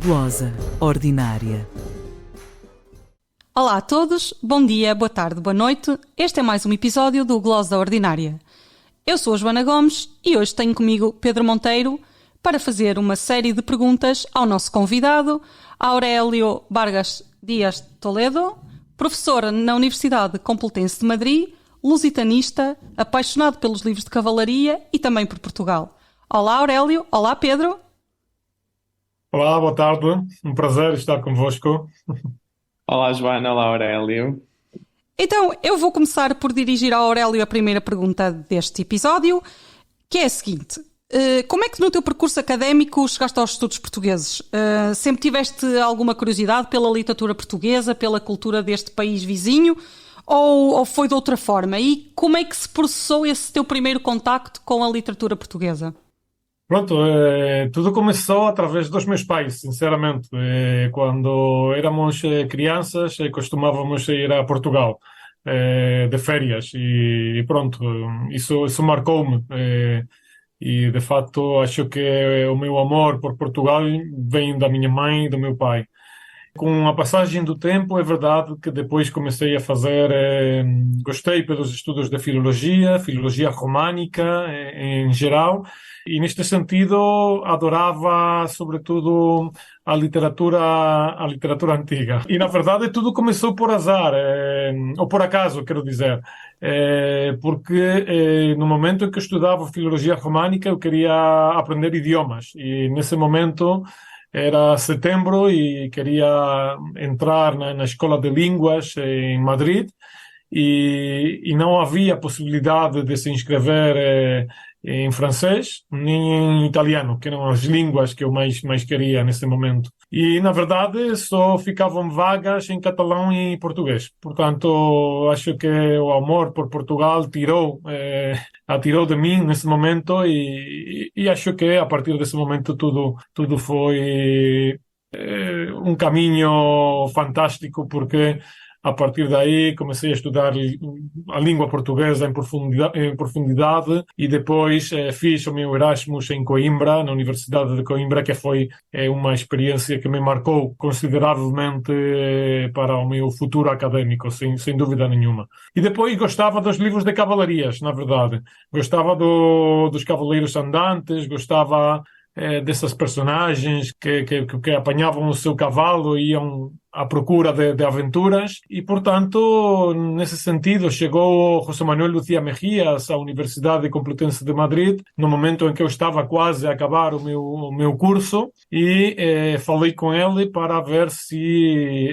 Glosa Ordinária. Olá a todos, bom dia, boa tarde, boa noite. Este é mais um episódio do Glosa Ordinária. Eu sou a Joana Gomes e hoje tenho comigo Pedro Monteiro para fazer uma série de perguntas ao nosso convidado, Aurélio Vargas Dias Toledo, professor na Universidade Complutense de Madrid, lusitanista, apaixonado pelos livros de cavalaria e também por Portugal. Olá Aurélio, olá Pedro. Olá, boa tarde. Um prazer estar convosco. Olá, Joana. Olá, Aurélio. Então, eu vou começar por dirigir ao Aurélio a primeira pergunta deste episódio, que é a seguinte. Como é que no teu percurso académico chegaste aos estudos portugueses? Sempre tiveste alguma curiosidade pela literatura portuguesa, pela cultura deste país vizinho, ou foi de outra forma? E como é que se processou esse teu primeiro contacto com a literatura portuguesa? Pronto, tudo começou através dos meus pais, sinceramente. Quando éramos crianças, costumávamos ir a Portugal de férias e pronto, isso marcou-me. E de facto acho que o meu amor por Portugal vem da minha mãe e do meu pai. Com a passagem do tempo, é verdade que depois comecei a fazer, gostei pelos estudos de filologia românica em geral, e neste sentido adorava sobretudo a literatura antiga. E na verdade tudo começou por azar, ou por acaso, quero dizer, porque no momento em que eu estudava filologia românica eu queria aprender idiomas, e nesse momento era setembro e queria entrar na Escola de Línguas em Madrid e não havia possibilidade de se inscrever em francês nem em italiano, que eram as línguas que eu mais queria nesse momento. E, na verdade, só ficavam vagas em catalão e português. Portanto, acho que o amor por Portugal atirou de mim nesse momento e acho que a partir desse momento tudo foi um caminho fantástico, porque a partir daí comecei a estudar a língua portuguesa em profundidade e depois fiz o meu Erasmus em Coimbra, na Universidade de Coimbra, que foi uma experiência que me marcou consideravelmente para o meu futuro académico, sem dúvida nenhuma. E depois gostava dos livros de cavalarias, na verdade. Gostava dos cavaleiros andantes, gostava dessas personagens que apanhavam o seu cavalo e iam à procura de aventuras e, portanto, nesse sentido, chegou José Manuel Lucía Mejías à Universidade Complutense de Madrid, no momento em que eu estava quase a acabar o meu curso, e falei com ele para ver se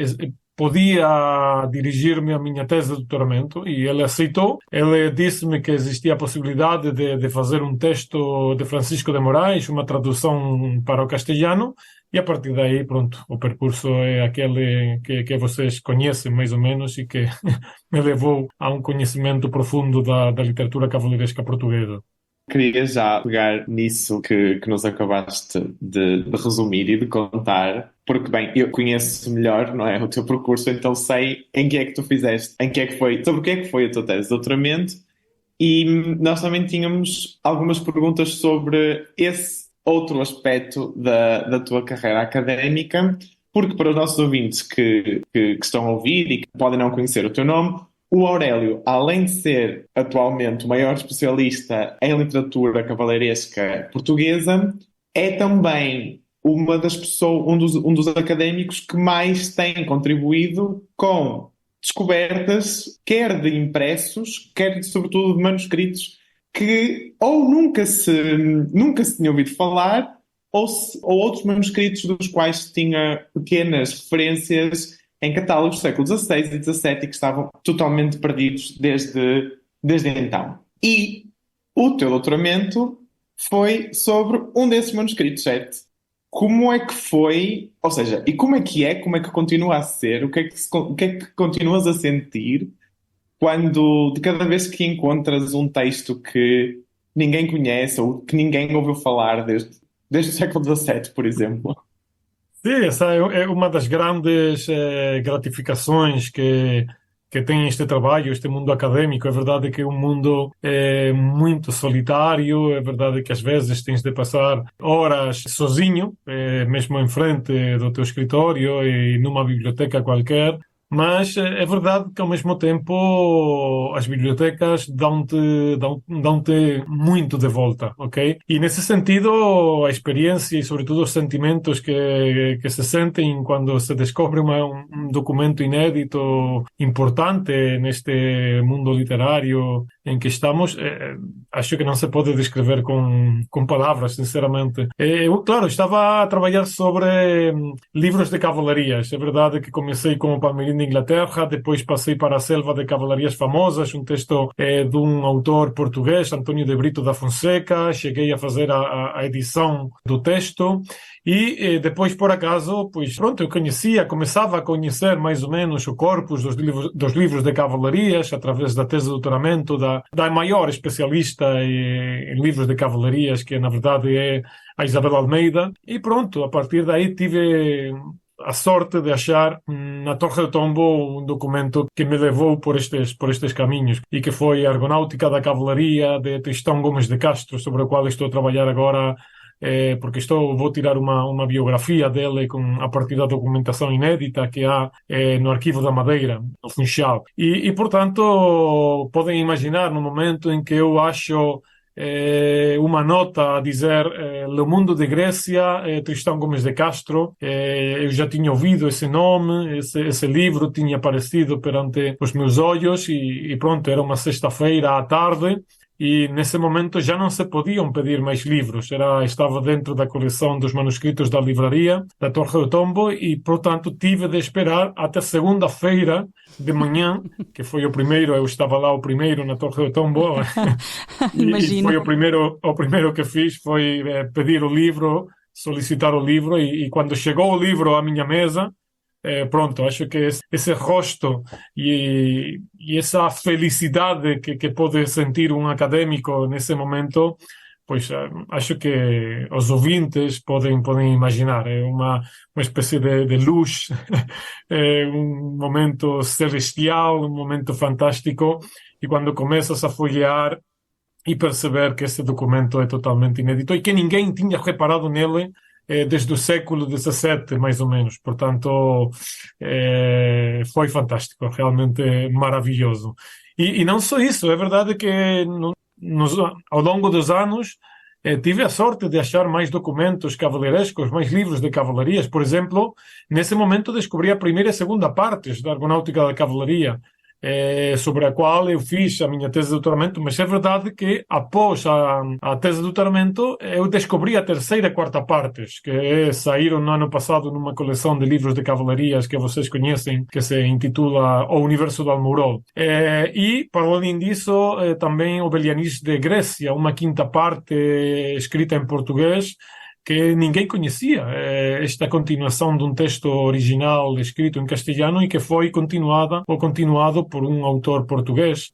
podia dirigir-me a minha tese de doutoramento, e ele aceitou. Ele disse-me que existia a possibilidade de fazer um texto de Francisco de Moraes, uma tradução para o castelhano, e a partir daí, pronto, o percurso é aquele que vocês conhecem mais ou menos e que me levou a um conhecimento profundo da literatura cavaleiresca portuguesa. Queria já pegar nisso que nos acabaste de resumir e de contar, porque, bem, eu conheço melhor, não é, o teu percurso, então sei em que é que tu fizeste, sobre o que é que foi a tua tese de doutoramento, e nós também tínhamos algumas perguntas sobre esse outro aspecto da tua carreira académica, porque para os nossos ouvintes que estão a ouvir e que podem não conhecer o teu nome, o Aurélio, além de ser atualmente o maior especialista em literatura cavaleiresca portuguesa, é também uma das pessoas, um dos académicos que mais tem contribuído com descobertas, quer de impressos, quer sobretudo de manuscritos, que ou nunca se tinha ouvido falar, ou outros manuscritos dos quais se tinha pequenas referências em catálogos do século XVI e XVII e que estavam totalmente perdidos desde então. E o teu doutoramento foi sobre um desses manuscritos, certo? Como é que foi, ou seja, e como é que continua a ser, o que é que continuas a sentir quando, de cada vez que encontras um texto que ninguém conhece ou que ninguém ouviu falar desde o século XVII, por exemplo? Sim, essa é uma das grandes gratificações que que têm este trabalho, este mundo académico. É verdade que é um mundo muito solitário, é verdade que às vezes tens de passar horas sozinho, mesmo em frente do teu escritório e numa biblioteca qualquer. Mas é verdade que, ao mesmo tempo, as bibliotecas dão-te muito de volta, ok? E, nesse sentido, a experiência e, sobretudo, os sentimentos que se sentem quando se descobre um documento inédito importante neste mundo literário em que estamos, acho que não se pode descrever com palavras, sinceramente. Eu, claro, estava a trabalhar sobre livros de cavalarias. É verdade que comecei com o Palmeirinho de Inglaterra, depois passei para a Selva de Cavalarias Famosas, um texto de um autor português, António de Brito da Fonseca. Cheguei a fazer a edição do texto e depois, por acaso, pois pronto, começava a conhecer mais ou menos o corpus dos livros de cavalarias através da tese de doutoramento da maior especialista em livros de cavalarias, que na verdade é a Isabel Almeida. E pronto, a partir daí tive a sorte de achar na Torre do Tombo um documento que me levou por estes caminhos e que foi a Argonáutica da Cavalaria de Tristão Gomes de Castro, sobre o qual estou a trabalhar agora, porque vou tirar uma biografia dele a partir da documentação inédita que há no Arquivo da Madeira, no Funchal. E, portanto, podem imaginar no momento em que eu acho uma nota a dizer Le Mundo de Grécia, Tristão Gomes de Castro. Eu já tinha ouvido esse nome, esse livro tinha aparecido perante os meus olhos e pronto, era uma sexta-feira à tarde. E nesse momento já não se podiam pedir mais livros. Estava dentro da coleção dos manuscritos da livraria da Torre do Tombo e, portanto, tive de esperar até segunda-feira de manhã, que foi o primeiro, eu estava lá o primeiro na Torre do Tombo. E foi o primeiro que fiz, foi pedir o livro, solicitar o livro e quando chegou o livro à minha mesa, pronto, acho que esse rosto e essa felicidade que pode sentir um académico nesse momento, pois acho que os ouvintes podem imaginar. É uma espécie de luz, é um momento celestial, um momento fantástico. E quando começas a folhear e perceber que esse documento é totalmente inédito e que ninguém tinha reparado nele desde o século XVII, mais ou menos. Portanto, foi fantástico, realmente maravilhoso. E não só isso, é verdade que ao longo dos anos tive a sorte de achar mais documentos cavaleirescos, mais livros de cavalarias. Por exemplo, nesse momento descobri a primeira e segunda partes da Argonáutica da Cavalaria, sobre a qual eu fiz a minha tese de doutoramento, mas é verdade que após a tese de doutoramento eu descobri a terceira e quarta partes, que saíram no ano passado numa coleção de livros de cavalarias que vocês conhecem, que se intitula O Universo do Almourol. E, para além disso, também O Belianis de Grécia, uma quinta parte escrita em português, que ninguém conhecia, esta continuação de um texto original escrito em castelhano e que foi continuado por um autor português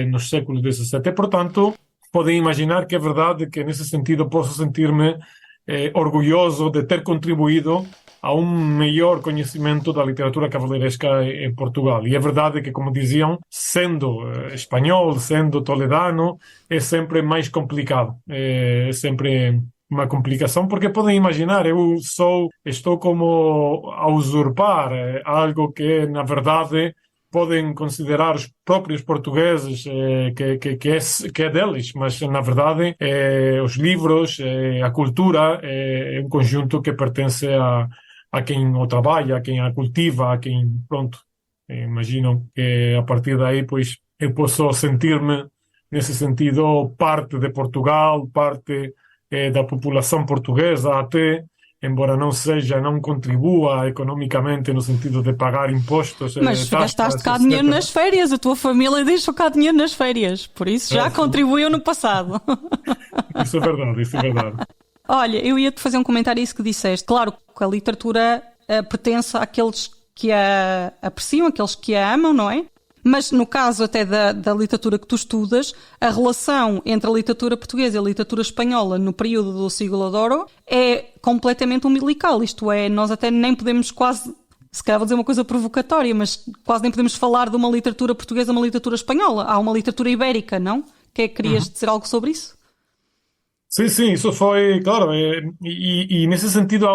no século XVII. Portanto, podem imaginar que é verdade que, nesse sentido, posso sentir-me orgulhoso de ter contribuído a um melhor conhecimento da literatura cavaleiresca em Portugal. E é verdade que, como diziam, sendo espanhol, sendo toledano, é sempre mais complicado. É sempre uma complicação, porque podem imaginar, estou como a usurpar algo que, na verdade, podem considerar os próprios portugueses que é deles, mas, na verdade, os livros, a cultura, é um conjunto que pertence a quem o trabalha, a quem a cultiva, a quem, pronto, imagino que a partir daí, pois, eu posso sentir-me, nesse sentido, parte de Portugal, parte da população portuguesa, até, embora não contribua economicamente no sentido de pagar impostos. Mas gastaste cá dinheiro nas férias, a tua família deixou cá dinheiro nas férias, por isso já contribuiu no passado. Isso é verdade. Olha, eu ia-te fazer um comentário a isso que disseste. Claro que a literatura pertence àqueles que a apreciam, àqueles que a amam, não é? Mas no caso até da literatura que tu estudas, a relação entre a literatura portuguesa e a literatura espanhola no período do Siglo de Ouro é completamente umbilical. Isto é, nós até nem podemos quase se calhar vou dizer uma coisa provocatória, mas quase nem podemos falar de uma literatura portuguesa, uma literatura espanhola. Há uma literatura ibérica, não? Querias dizer algo sobre isso? Sim, isso foi, claro, nesse sentido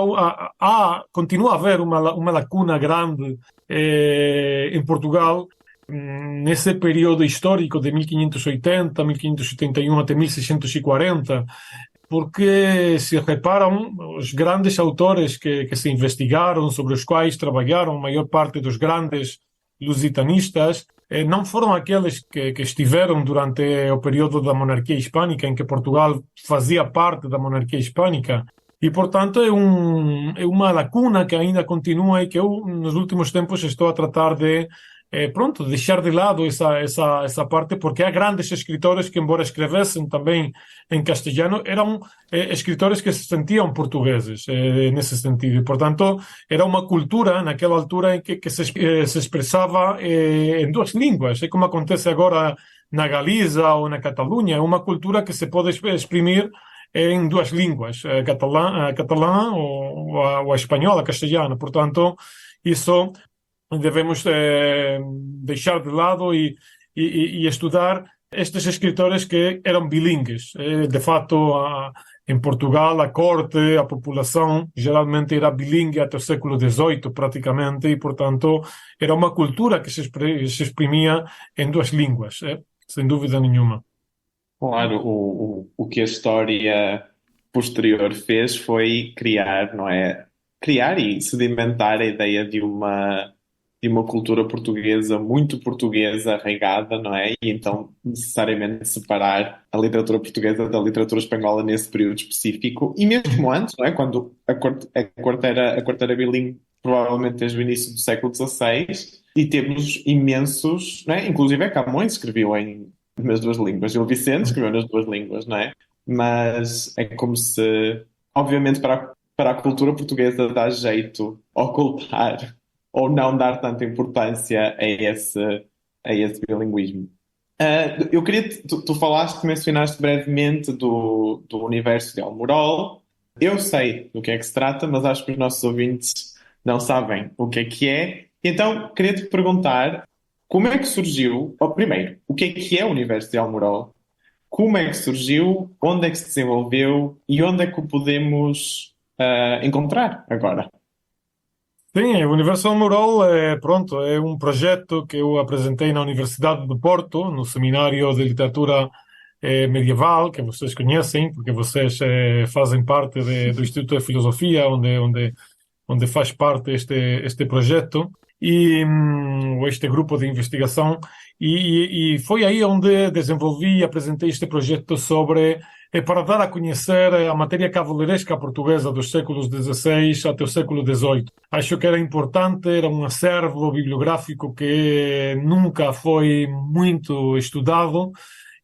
continua a haver uma lacuna grande em Portugal, nesse período histórico de 1580, 1581 até 1640, porque se reparam, os grandes autores que se investigaram, sobre os quais trabalharam a maior parte dos grandes lusitanistas, não foram aqueles que estiveram durante o período da monarquia hispânica, em que Portugal fazia parte da monarquia hispânica. E, portanto, é uma lacuna que ainda continua e que eu, nos últimos tempos, estou a tratar de deixar de lado essa parte, porque há grandes escritores que, embora escrevessem também em castelhano, eram escritores que se sentiam portugueses, nesse sentido. E, portanto, era uma cultura, naquela altura, em que se expressava em duas línguas. É como acontece agora na Galiza ou na Catalunha. É uma cultura que se pode exprimir em duas línguas, a catalã ou a espanhola, a castelhana. Portanto, isso devemos deixar de lado e estudar estes escritores que eram bilíngues. De fato, em Portugal, a corte, a população, geralmente era bilíngue até o século XVIII, praticamente, e, portanto, era uma cultura que se exprimia em duas línguas, sem dúvida nenhuma. Claro, o que a história posterior fez foi criar, não é? Criar e sedimentar a ideia de uma cultura portuguesa, muito portuguesa, arraigada, não é? E então, necessariamente, separar a literatura portuguesa da literatura espanhola nesse período específico. E mesmo antes, não é? Quando a corte era bilíngue, provavelmente desde o início do século XVI, e temos imensos, não é? Inclusive, Camões escreveu nas duas línguas, e o Vicente escreveu nas duas línguas, não é? Mas é como se, obviamente, para a cultura portuguesa dá jeito ocultar ou não dar tanta importância a esse bilinguismo. Eu queria, tu mencionaste brevemente do universo de Almorol. Eu sei do que é que se trata, mas acho que os nossos ouvintes não sabem o que é. Então, queria te perguntar como é que surgiu, ou primeiro, o que é o universo de Almorol? Como é que surgiu? Onde é que se desenvolveu? E onde é que o podemos encontrar agora? Sim, o Universo Almorol é um projeto que eu apresentei na Universidade de Porto, no Seminário de Literatura Medieval, que vocês conhecem, porque vocês fazem parte do Instituto de Filosofia, onde faz parte este projeto, ou este grupo de investigação, e foi aí onde desenvolvi e apresentei este projeto para dar a conhecer a matéria cavaleiresca portuguesa dos séculos XVI até o século XVIII. Acho que era importante, era um acervo bibliográfico que nunca foi muito estudado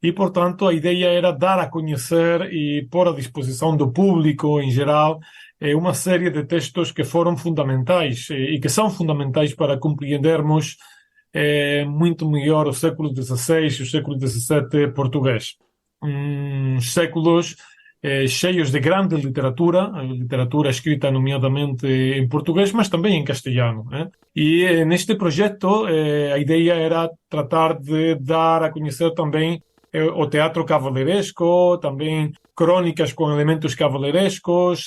e, portanto, a ideia era dar a conhecer e pôr à disposição do público em geral uma série de textos que foram fundamentais e que são fundamentais para compreendermos muito melhor o século XVI e o século XVII português. Séculos cheios de grande literatura escrita nomeadamente em português, mas também em castelhano. E neste projeto a ideia era tratar de dar a conhecer também o teatro cavaleiresco, também crônicas com elementos cavaleirescos,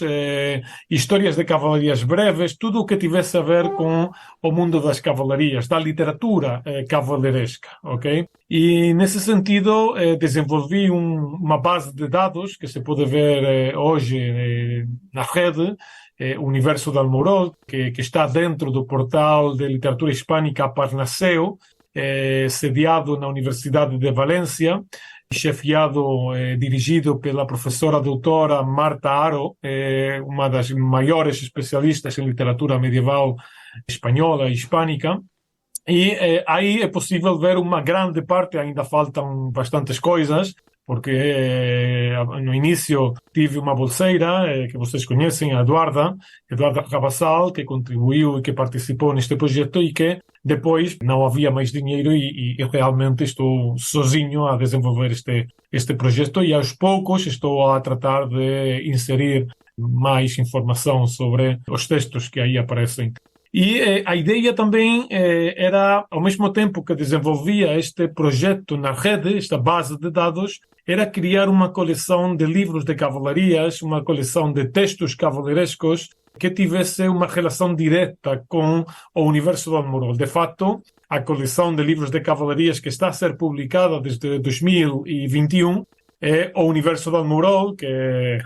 histórias de cavalarias breves, tudo o que tivesse a ver com o mundo das cavalarias, da literatura cavaleiresca, ok? E nesse sentido desenvolvi uma base de dados que se pode ver hoje na rede, o Universo de Almorol, que está dentro do portal de literatura hispânica Parnaseo, sediado na Universidade de Valência, chefiado, dirigido pela professora doutora Marta Haro, uma das maiores especialistas em literatura medieval espanhola e hispânica. E aí é possível ver uma grande parte, ainda faltam bastantes coisas, porque no início tive uma bolseira que vocês conhecem, a Eduarda Rabassal, que contribuiu e que participou neste projeto e que depois não havia mais dinheiro e realmente estou sozinho a desenvolver este projeto e aos poucos estou a tratar de inserir mais informação sobre os textos que aí aparecem. E a ideia também era, ao mesmo tempo que desenvolvia este projeto na rede, esta base de dados, era criar uma coleção de livros de cavalarias, uma coleção de textos cavaleirescos que tivesse uma relação direta com o universo do Almorol. De fato, a coleção de livros de cavalarias que está a ser publicada desde 2021 é o universo do Almorol, que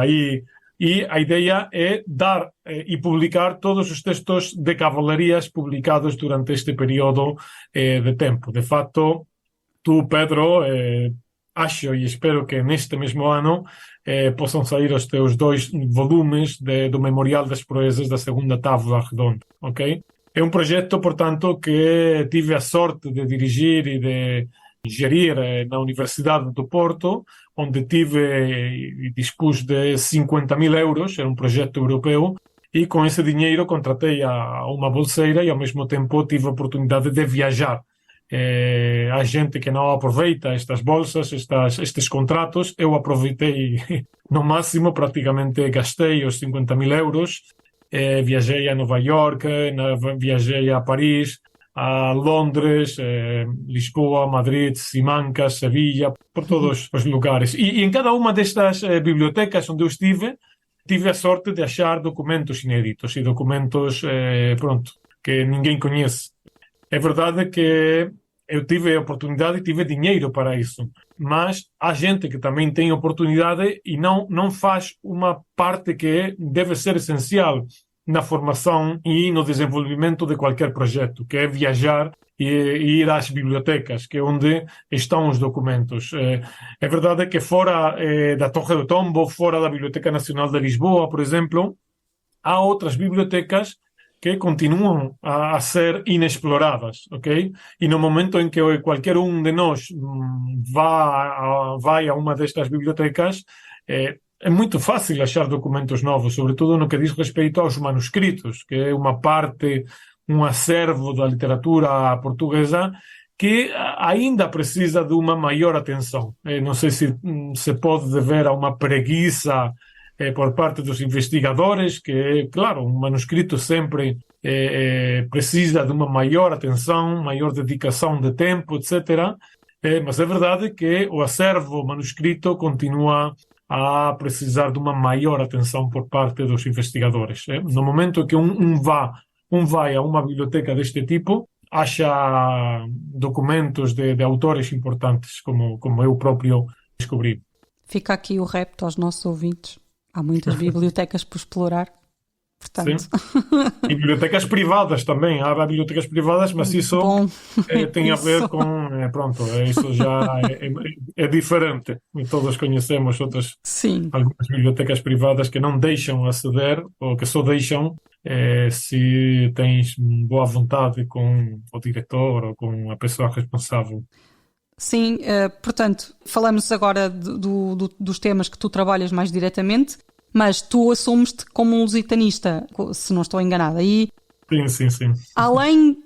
aí... E a ideia é dar e publicar todos os textos de cavalarias publicados durante este período de tempo. De facto, tu, Pedro, acho e espero que neste mesmo ano possam sair os teus 2 volumes do Memorial das Proezas da Segunda Távola Redonda, ok? É um projeto, portanto, que tive a sorte de dirigir e de gerir na Universidade do Porto, onde tive e dispus de 50.000 euros, era um projeto europeu, e com esse dinheiro contratei uma bolseira e ao mesmo tempo tive a oportunidade de viajar. Há gente que não aproveita estas bolsas, estes contratos, eu aproveitei no máximo, praticamente gastei os 50.000 euros, viajei a Nova York, viajei a Paris, a Londres, Lisboa, Madrid, Simancas, Sevilla, por todos os lugares. E em cada uma destas bibliotecas onde eu estive, tive a sorte de achar documentos inéditos e documentos, que ninguém conhece. É verdade que eu tive a oportunidade e tive dinheiro para isso, mas há gente que também tem oportunidade e não faz uma parte que deve ser essencial na formação e no desenvolvimento de qualquer projeto, que é viajar e ir às bibliotecas, que é onde estão os documentos. É verdade que fora da Torre do Tombo, fora da Biblioteca Nacional de Lisboa, por exemplo, há outras bibliotecas que continuam a ser inexploradas, ok? E no momento em que qualquer um de nós vai a uma destas bibliotecas, é muito fácil achar documentos novos, sobretudo no que diz respeito aos manuscritos, que é uma parte, um acervo da literatura portuguesa que ainda precisa de uma maior atenção. Não sei se pode dever a uma preguiça por parte dos investigadores, que, claro, um manuscrito sempre precisa de uma maior atenção, maior dedicação de tempo, etc. Mas é verdade que o acervo manuscrito continua a precisar de uma maior atenção por parte dos investigadores. No momento que um vai a uma biblioteca deste tipo, acha documentos de autores importantes, como eu próprio descobri. Fica aqui o repto aos nossos ouvintes. Há muitas bibliotecas por explorar. Portanto... Sim. E bibliotecas privadas também. Há bibliotecas privadas, mas isso tem a ver com... isso já é diferente. E todos conhecemos algumas bibliotecas privadas que não deixam aceder, ou que só deixam se tens boa vontade com o diretor ou com a pessoa responsável. Sim, portanto, falamos agora dos temas que tu trabalhas mais diretamente, mas tu assumes-te como um lusitanista, se não estou enganada. E, sim. Além,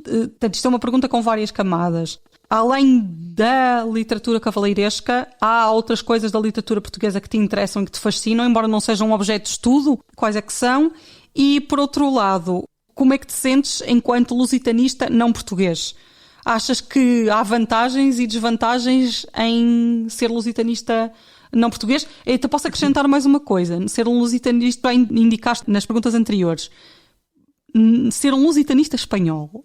isto é uma pergunta com várias camadas. Além da literatura cavaleiresca, há outras coisas da literatura portuguesa que te interessam e que te fascinam, embora não sejam um objeto de estudo? Quais é que são? E, por outro lado, como é que te sentes enquanto lusitanista não português? Achas que há vantagens e desvantagens em ser lusitanista não português? Eu te posso acrescentar mais uma coisa. Ser um lusitanista, indicaste nas perguntas anteriores, ser um lusitanista espanhol,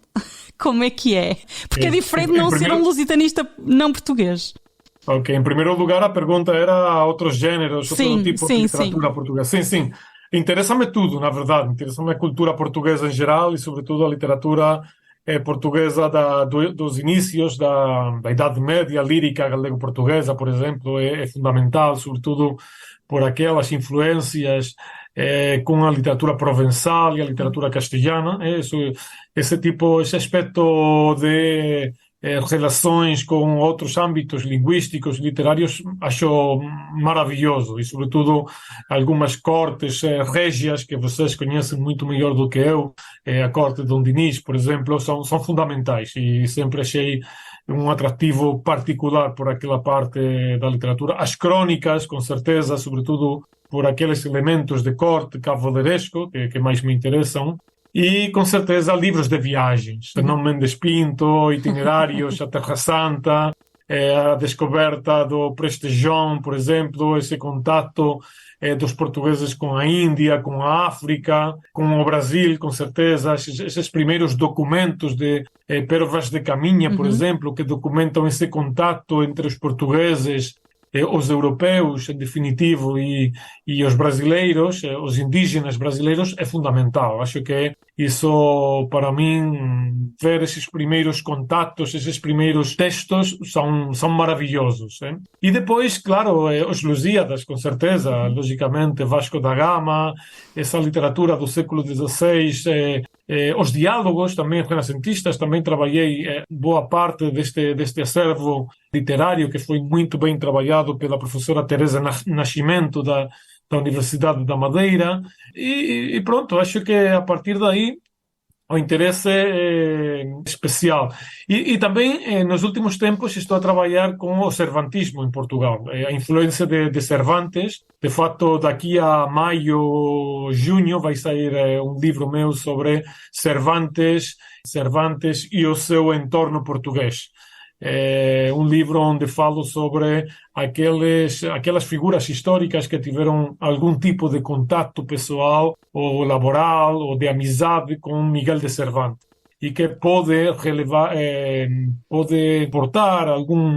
como é que é? Porque é diferente de não ser um lusitanista não português. Ok, em primeiro lugar a pergunta era outros géneros, outro tipo de literatura portuguesa. Sim. Interessa-me tudo, na verdade. Interessa-me a cultura portuguesa em geral e sobretudo a literatura portuguesa dos inícios da Idade Média, lírica galego-portuguesa, por exemplo, é fundamental, sobretudo por aquelas influências com a literatura provençal e a literatura castelhana. Esse aspecto de relações com outros âmbitos linguísticos, literários, acho maravilhoso. E, sobretudo, algumas cortes régias que vocês conhecem muito melhor do que eu, a corte de Dom Dinis, por exemplo, são fundamentais. E sempre achei um atrativo particular por aquela parte da literatura. As crónicas, com certeza, sobretudo por aqueles elementos de corte cavaleiresco que mais me interessam. E, com certeza, livros de viagens. Fernão Mendes Pinto, Itinerários à Terra Santa, a descoberta do Prestejão, por exemplo, esse contato dos portugueses com a Índia, com a África, com o Brasil, com certeza. Esses primeiros documentos de Pero Vaz de Caminha, por exemplo, que documentam esse contato entre os portugueses, os europeus, em definitivo, e os brasileiros, os indígenas brasileiros, é fundamental. Acho que isso, para mim, ver esses primeiros contatos, esses primeiros textos, são maravilhosos. E depois, claro, os Lusíadas, com certeza, logicamente, Vasco da Gama, essa literatura do século XVI, os diálogos também renascentistas, também trabalhei boa parte deste acervo literário que foi muito bem trabalhado pela professora Teresa Nascimento da Universidade da Madeira e pronto, acho que a partir daí o interesse é especial. E também, nos últimos tempos, estou a trabalhar com o Cervantismo em Portugal. A influência de Cervantes. De fato, daqui a maio, junho, vai sair um livro meu sobre Cervantes e o seu entorno português. É um livro onde falo sobre aquelas figuras históricas que tiveram algum tipo de contato pessoal ou laboral ou de amizade com Miguel de Cervantes e que pode portar algum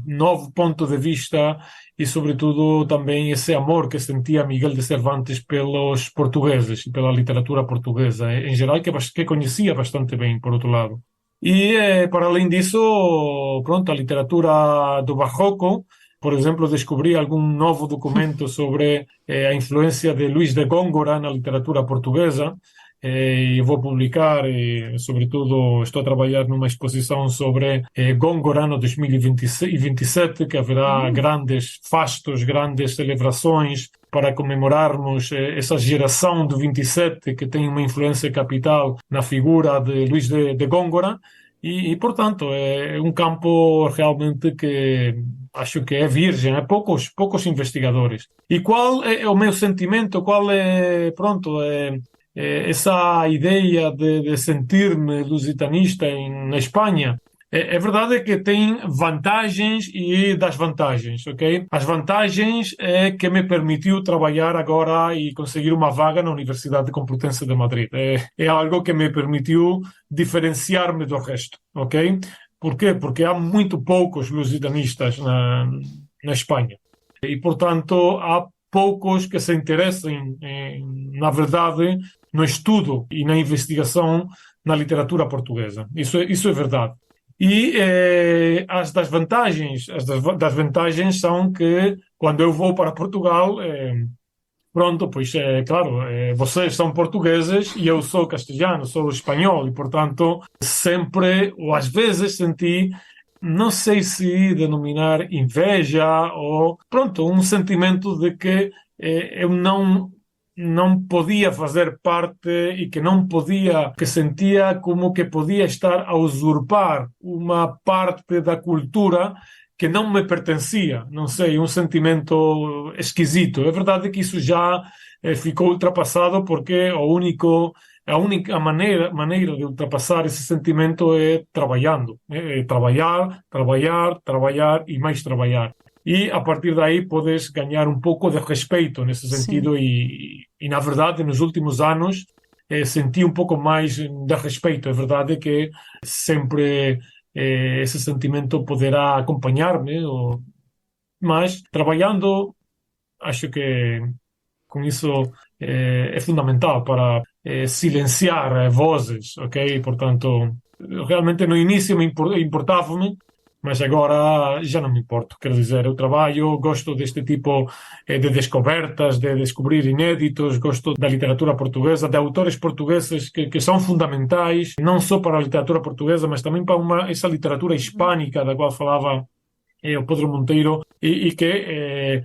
novo ponto de vista e, sobretudo, também esse amor que sentia Miguel de Cervantes pelos portugueses e pela literatura portuguesa em geral, que conhecia bastante bem, por outro lado. E, para além disso, pronto, a literatura do Barroco, por exemplo, descobri algum novo documento sobre a influência de Luís de Góngora na literatura portuguesa. E vou publicar, sobretudo, estou a trabalhar numa exposição sobre Góngora no 2027, que haverá grandes fastos, grandes celebrações para comemorarmos essa geração do 27 que tem uma influência capital na figura de Luís de Góngora e, portanto, é um campo realmente que acho que é virgem, há poucos investigadores. E qual é o meu sentimento? Qual é, pronto, essa ideia de sentir-me lusitanista na Espanha? É verdade que tem vantagens e desvantagens, ok? As vantagens é que me permitiu trabalhar agora e conseguir uma vaga na Universidade Complutense de Madrid. É algo que me permitiu diferenciar-me do resto, ok? Por quê? Porque há muito poucos lusitanistas na Espanha. E, portanto, há poucos que se interessem, na verdade, no estudo e na investigação na literatura portuguesa. Isso é verdade. E as desvantagens são que quando eu vou para Portugal, pronto, pois claro, vocês são portugueses e eu sou castelhano, sou espanhol e, portanto, sempre ou às vezes senti, não sei se denominar inveja ou, pronto, um sentimento de que eu não podia fazer parte e que sentia como que podia estar a usurpar uma parte da cultura que não me pertencia. Não sei, um sentimento esquisito. É verdade que isso já ficou ultrapassado porque a única maneira de ultrapassar esse sentimento é trabalhando. Trabalhar e mais trabalhar. E, a partir daí, podes ganhar um pouco de respeito nesse sentido e, na verdade, nos últimos anos senti um pouco mais de respeito. É verdade que sempre esse sentimento poderá acompanhar-me, mas trabalhando, acho que com isso é fundamental para silenciar vozes, ok? Portanto, realmente no início importava-me, mas agora já não me importo. Quero dizer, eu trabalho, gosto deste tipo de descobertas, de descobrir inéditos, gosto da literatura portuguesa, de autores portugueses que são fundamentais, não só para a literatura portuguesa, mas também para essa literatura hispânica da qual falava o Pedro Monteiro, e que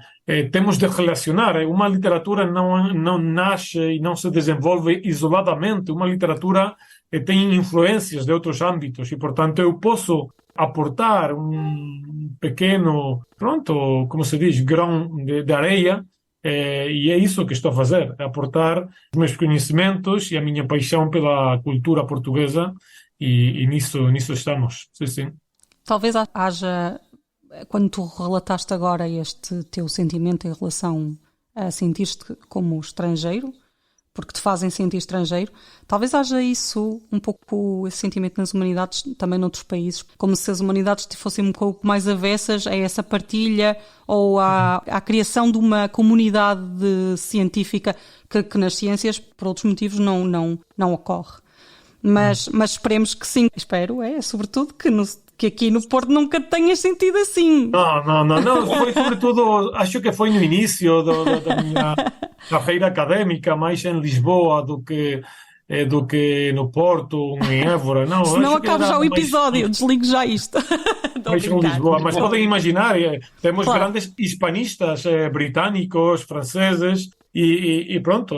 temos de relacionar. Uma literatura não nasce e não se desenvolve isoladamente. Uma literatura tem influências de outros âmbitos e, portanto, eu posso aportar um pequeno, pronto, como se diz, grão de areia E é isso que estou a fazer, é aportar os meus conhecimentos e a minha paixão pela cultura portuguesa e nisso estamos. Sim, sim. Talvez haja, quando tu relataste agora este teu sentimento em relação a sentir-te como estrangeiro, porque te fazem sentir estrangeiro, talvez haja isso, um pouco esse sentimento nas humanidades, também noutros países, como se as humanidades fossem um pouco mais avessas a essa partilha ou à criação de uma comunidade científica que nas ciências, por outros motivos, não ocorre. Mas esperemos que sim. Espero, sobretudo, que aqui no Porto nunca tenhas sentido assim. Não. Foi sobretudo, acho que foi no início da minha carreira académica, mais em Lisboa do que no Porto, em Évora. Não, Senão acho que acabo era já o mais, episódio, desligo já isto. mais em Lisboa. Mas podem imaginar, temos Claro. grandes hispanistas britânicos, franceses, e pronto,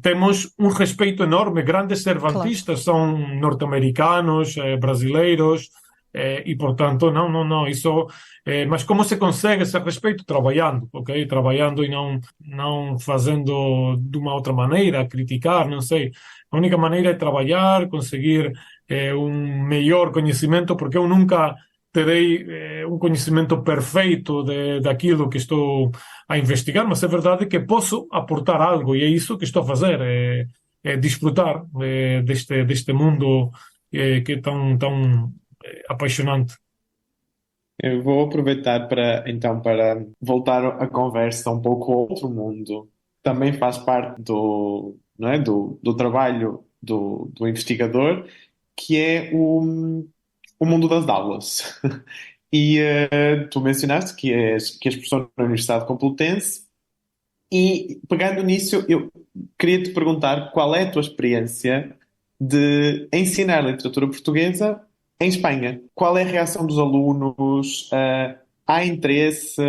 temos um respeito enorme. Grandes cervantistas são norte-americanos, brasileiros. E portanto, não, isso. Mas como se consegue esse respeito? Trabalhando, ok? Trabalhando e não fazendo de uma outra maneira, criticar, não sei. A única maneira é trabalhar, conseguir um melhor conhecimento, porque eu nunca terei um conhecimento perfeito daquilo que estou a investigar, mas é verdade que posso aportar algo e é isso que estou a fazer, é desfrutar deste mundo que é tão apaixonante. Eu vou aproveitar para voltar a conversa um pouco ao outro mundo. Também faz parte não é, do trabalho do investigador, que é o mundo das aulas. E tu mencionaste que és professor na Universidade Complutense, e pegando nisso, eu queria te perguntar qual é a tua experiência de ensinar literatura portuguesa em Espanha. Qual é a reação dos alunos? Há interesse?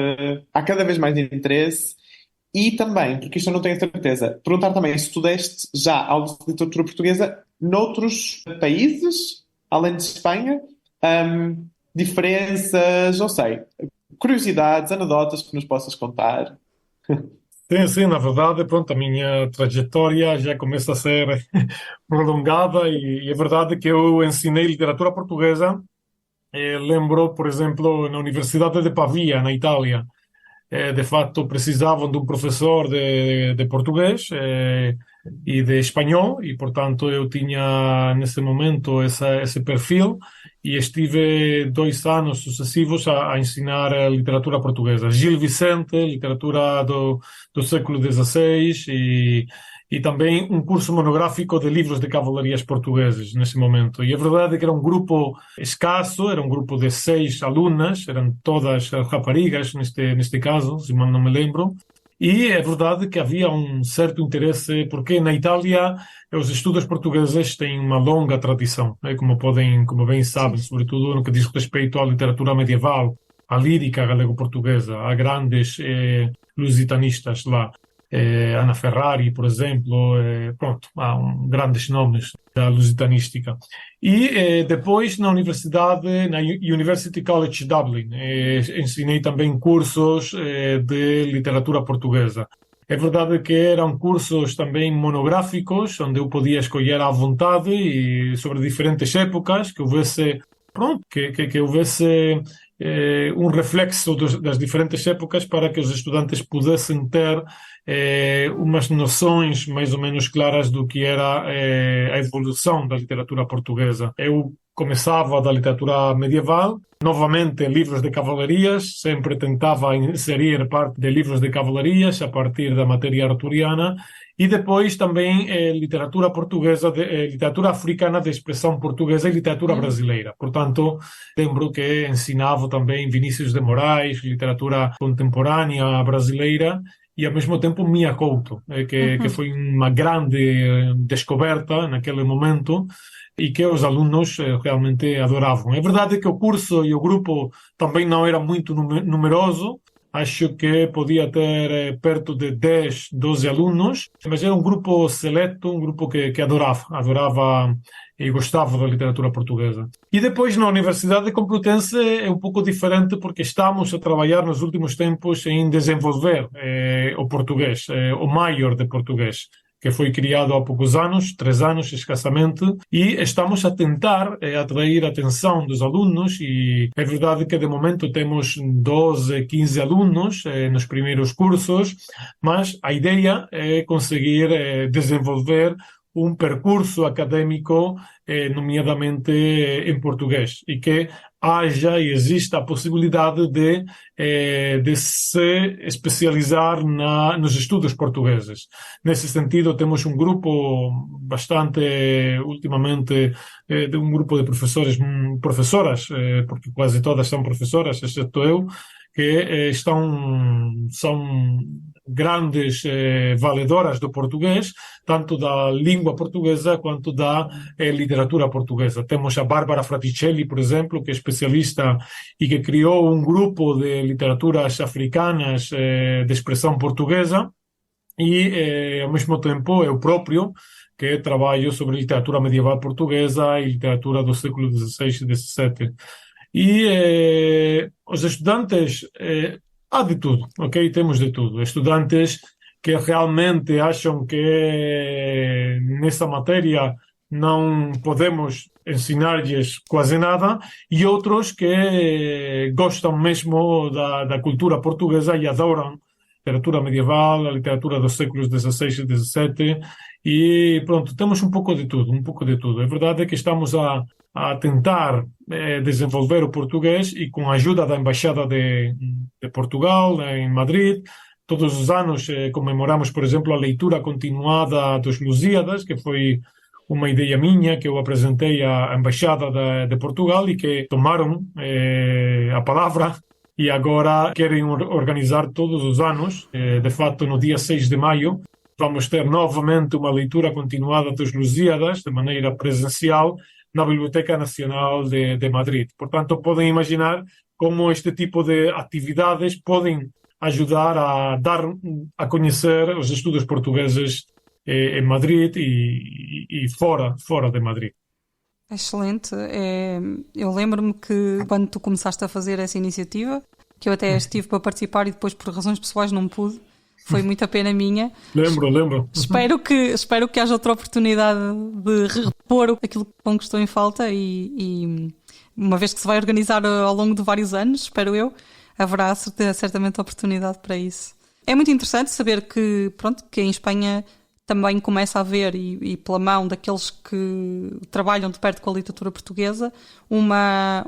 Há cada vez mais interesse? E também, porque isto eu não tenho certeza, perguntar também se tu deste já aulas de literatura portuguesa noutros países, além de Espanha, diferenças, não sei, curiosidades, anedotas que nos possas contar. Sim, na verdade, pronto, a minha trajetória já começa a ser prolongada e é verdade que eu ensinei literatura portuguesa. Lembro, por exemplo, na Universidade de Pavia, na Itália. De facto precisavam de um professor de português e de espanhol e, portanto, eu tinha nesse momento esse perfil e estive 2 anos sucessivos a ensinar literatura portuguesa. Gil Vicente, literatura do século XVI e também um curso monográfico de livros de cavalarias portugueses nesse momento. E a verdade é que era um grupo escasso, era um grupo de 6 alunas, eram todas raparigas neste caso, se mal não me lembro. E é verdade que havia um certo interesse, porque na Itália os estudos portugueses têm uma longa tradição, né? Como bem sabem, sobretudo no que diz respeito à literatura medieval, à lírica galego-portuguesa, há grandes lusitanistas lá. Ana Ferrari, por exemplo, pronto, há grandes nomes da lusitanística. E depois na universidade, na University College Dublin, ensinei também cursos de literatura portuguesa. É verdade que eram cursos também monográficos, onde eu podia escolher à vontade e sobre diferentes épocas, que houvesse, pronto, que houvesse um reflexo das diferentes épocas para que os estudantes pudessem ter umas noções mais ou menos claras do que era a evolução da literatura portuguesa. Eu começava da literatura medieval, novamente livros de cavalarias, sempre tentava inserir parte de livros de cavalarias a partir da matéria arturiana, e depois também literatura portuguesa, literatura africana de expressão portuguesa e literatura brasileira. Portanto, lembro que ensinava também Vinícius de Moraes, literatura contemporânea brasileira, e ao mesmo tempo Mia Couto, que foi uma grande descoberta naquele momento e que os alunos realmente adoravam. É verdade que o curso e o grupo também não era muito numeroso, acho que podia ter perto de 10, 12 alunos, mas era um grupo seleto, um grupo que adorava e gostava da literatura portuguesa. E depois na Universidade Complutense é um pouco diferente porque estamos a trabalhar nos últimos tempos em desenvolver o português, o maior de português, que foi criado há poucos anos, 3 anos escassamente, e estamos a tentar atrair a atenção dos alunos, e é verdade que de momento temos 12, 15 alunos nos primeiros cursos, mas a ideia é conseguir desenvolver um percurso académico, nomeadamente em português, e que haja e exista a possibilidade de se especializar nos estudos portugueses. Nesse sentido, temos um grupo bastante, ultimamente, de um grupo de professoras, porque quase todas são professoras, exceto eu, que são grandes valedoras do português, tanto da língua portuguesa quanto da literatura portuguesa. Temos a Bárbara Fraticelli, por exemplo, que é especialista e que criou um grupo de literaturas africanas de expressão portuguesa, e, ao mesmo tempo, eu próprio, que trabalho sobre literatura medieval portuguesa e literatura do século XVI e XVII. E os estudantes, há de tudo, ok? Temos de tudo. Estudantes que realmente acham que nessa matéria não podemos ensinar-lhes quase nada, e outros que gostam mesmo da cultura portuguesa e adoram a literatura medieval, a literatura dos séculos XVI e XVII, e pronto, temos um pouco de tudo, um pouco de tudo. É verdade que estamos a tentar desenvolver o português, e com a ajuda da Embaixada de Portugal em Madrid, todos os anos comemoramos, por exemplo, a leitura continuada dos Lusíadas, que foi uma ideia minha que eu apresentei à Embaixada de Portugal, e que tomaram a palavra e agora querem organizar todos os anos. De fato, no dia 6 de maio, vamos ter novamente uma leitura continuada dos Lusíadas, de maneira presencial, na Biblioteca Nacional de Madrid. Portanto, podem imaginar como este tipo de atividades podem ajudar a dar a conhecer os estudos portugueses em Madrid e fora de Madrid. Excelente. Eu lembro-me que quando tu começaste a fazer essa iniciativa, que eu até estive para participar e depois por razões pessoais não pude, foi muita pena minha. Lembro. Espero que haja outra oportunidade de repor aquilo que estou em falta, e uma vez que se vai organizar ao longo de vários anos, espero eu, haverá certamente oportunidade para isso. É muito interessante saber que em Espanha também começa a haver, e pela mão daqueles que trabalham de perto com a literatura portuguesa, uma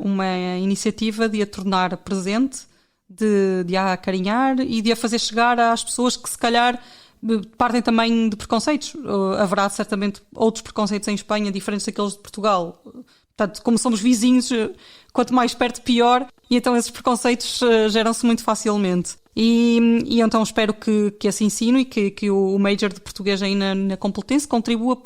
iniciativa de a tornar presente, de a acarinhar e de a fazer chegar às pessoas que se calhar partem também de preconceitos. Haverá certamente outros preconceitos em Espanha diferentes daqueles de Portugal. Portanto, como somos vizinhos, quanto mais perto pior, e então esses preconceitos geram-se muito facilmente. E então espero que esse ensino e que o Major de Português aí na Complutense contribua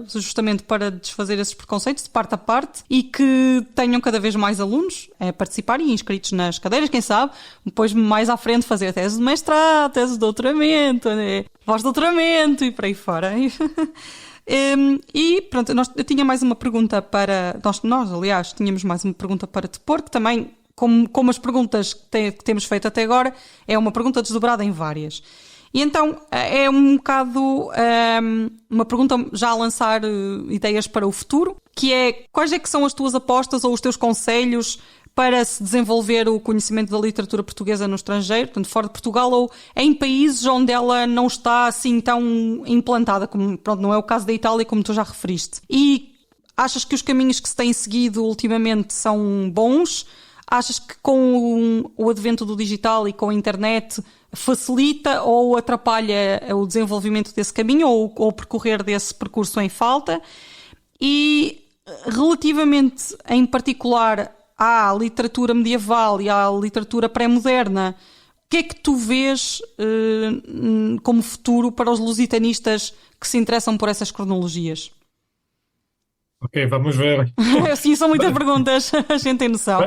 justamente para desfazer esses preconceitos de parte a parte, e que tenham cada vez mais alunos a participar e inscritos nas cadeiras, quem sabe, depois mais à frente fazer a tese de mestrado, tese de doutoramento, pós-doutoramento e por aí fora. E pronto, eu tinha mais uma pergunta para... Nós, aliás, tínhamos mais uma pergunta para te pôr, que também... Como as perguntas que temos feito até agora, é uma pergunta desdobrada em várias. E então é um bocado uma pergunta já a lançar ideias para o futuro, que é: quais é que são as tuas apostas ou os teus conselhos para se desenvolver o conhecimento da literatura portuguesa no estrangeiro, portanto fora de Portugal, ou em países onde ela não está assim tão implantada, como não é o caso da Itália, como tu já referiste? E achas que os caminhos que se têm seguido ultimamente são bons? Achas que com o advento do digital e com a internet facilita ou atrapalha o desenvolvimento desse caminho, ou percorrer desse percurso em falta? E relativamente, em particular, à literatura medieval e à literatura pré-moderna, o que é que tu vês como futuro para os lusitanistas que se interessam por essas cronologias? Ok, vamos ver. Sim, são muitas perguntas, a gente tem noção.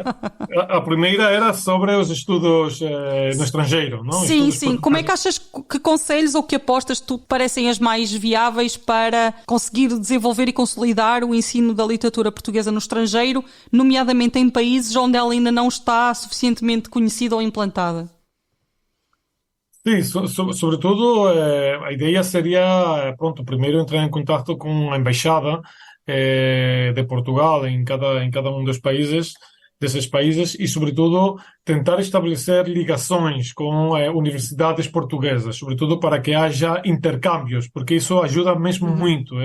A primeira era sobre os estudos no estrangeiro, não? Sim, Estudos sim. Como é que portugueses. achas que conselhos ou que apostas tu parecem as mais viáveis para conseguir desenvolver e consolidar o ensino da literatura portuguesa no estrangeiro, nomeadamente em países onde ela ainda não está suficientemente conhecida ou implantada? Sim, sobretudo a ideia seria, pronto, primeiro entrar em contato com a embaixada de Portugal em cada um dos países, desses países, e sobretudo tentar estabelecer ligações com universidades portuguesas, sobretudo para que haja intercâmbios, porque isso ajuda mesmo muito.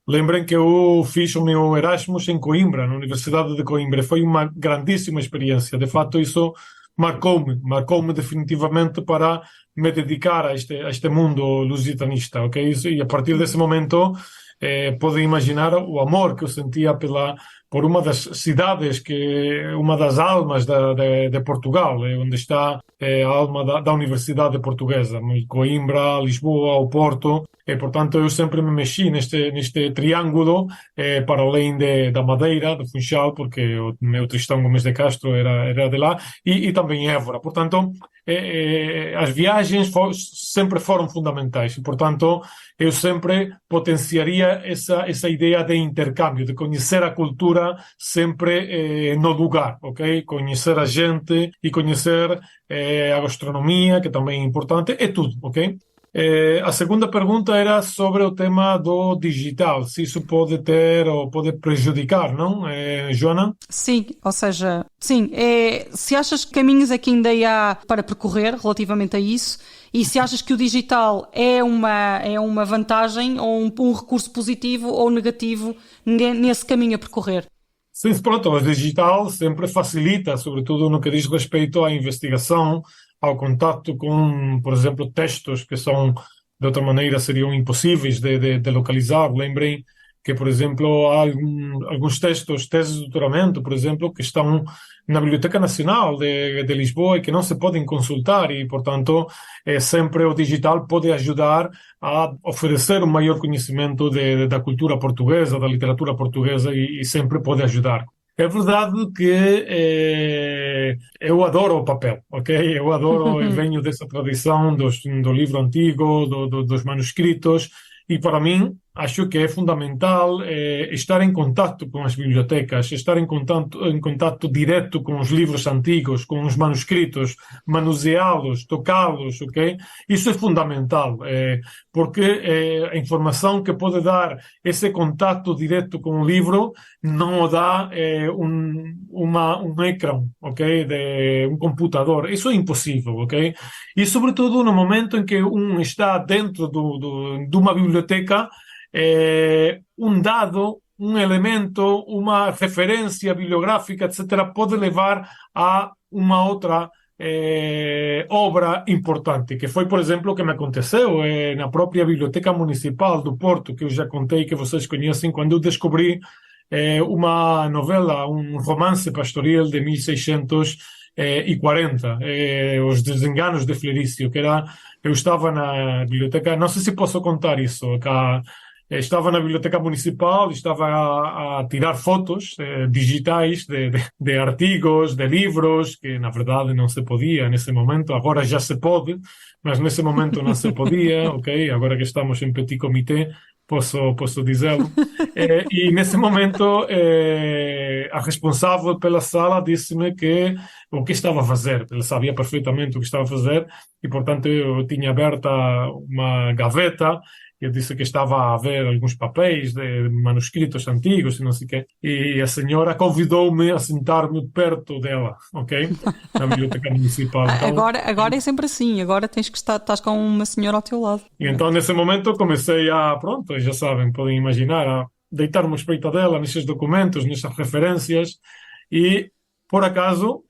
Lembrem que eu fiz o meu Erasmus em Coimbra, na Universidade de Coimbra. Foi uma grandíssima experiência. De fato, isso marcou-me definitivamente para me dedicar a este mundo lusitanista, ok? Isso, e a partir desse momento podem imaginar o amor que eu sentia por uma das cidades, uma das almas de Portugal, onde está a alma da Universidade Portuguesa, Coimbra, Lisboa, o Porto. E, portanto, eu sempre me mexi neste triângulo para além da Madeira, do Funchal, porque o meu Tristão Gomes de Castro era de lá, e também Évora. Portanto, as viagens sempre foram fundamentais e, portanto, eu sempre potenciaria essa ideia de intercâmbio, de conhecer a cultura sempre no lugar, ok? Conhecer a gente e conhecer a gastronomia, que também é importante, é tudo, ok? A segunda pergunta era sobre o tema do digital, se isso pode ter ou pode prejudicar, não, Joana? Sim, ou seja, sim, se achas que caminhos é que ainda há para percorrer relativamente a isso e se achas que o digital é uma vantagem ou um recurso positivo ou negativo nesse caminho a percorrer. Sim, pronto, o digital sempre facilita, sobretudo no que diz respeito à investigação, ao contato com, por exemplo, textos que são, de outra maneira, seriam impossíveis de localizar. Lembrem que, por exemplo, há alguns textos, teses de doutoramento, por exemplo, que estão na Biblioteca Nacional de Lisboa e que não se podem consultar e, portanto, sempre o digital pode ajudar a oferecer um maior conhecimento da cultura portuguesa, da literatura portuguesa e sempre pode ajudar. É verdade que eu adoro o papel, ok? Eu adoro, eu venho dessa tradição do livro antigo, dos manuscritos, e para mim acho que é fundamental estar em contato com as bibliotecas, estar em contato direto com os livros antigos, com os manuscritos, manuseá-los, tocá-los, ok? Isso é fundamental, porque a informação que pode dar esse contato direto com o livro não o dá um ecrã, ok? De um computador. Isso é impossível, ok? E sobretudo no momento em que está dentro de uma biblioteca, um dado, um elemento, uma referência bibliográfica, etc., pode levar a uma outra obra importante, que foi, por exemplo, o que me aconteceu na própria Biblioteca Municipal do Porto, que eu já contei, que vocês conhecem, quando eu descobri uma novela, um romance pastoril de 1640, Os Desenganos de Flerício, que era, eu estava na biblioteca, não sei se posso contar isso, estava na Biblioteca Municipal, estava a tirar fotos digitais de artigos, de livros, que na verdade não se podia nesse momento, agora já se pode, mas nesse momento não se podia, ok? Agora que estamos em petit comité, posso dizê-lo. E nesse momento a responsável pela sala disse-me que o que estava a fazer. Ele sabia perfeitamente o que estava a fazer e, portanto, eu tinha aberta uma gaveta. Eu disse que estava a ver alguns papéis de manuscritos antigos e não sei o quê. E a senhora convidou-me a sentar-me perto dela, ok? Na biblioteca municipal. Então, Agora é sempre assim, agora estás com uma senhora ao teu lado. e então, nesse momento, comecei pronto, já sabem, podem imaginar, a deitar-me à espreita dela, nesses documentos, nessas referências, e, por acaso,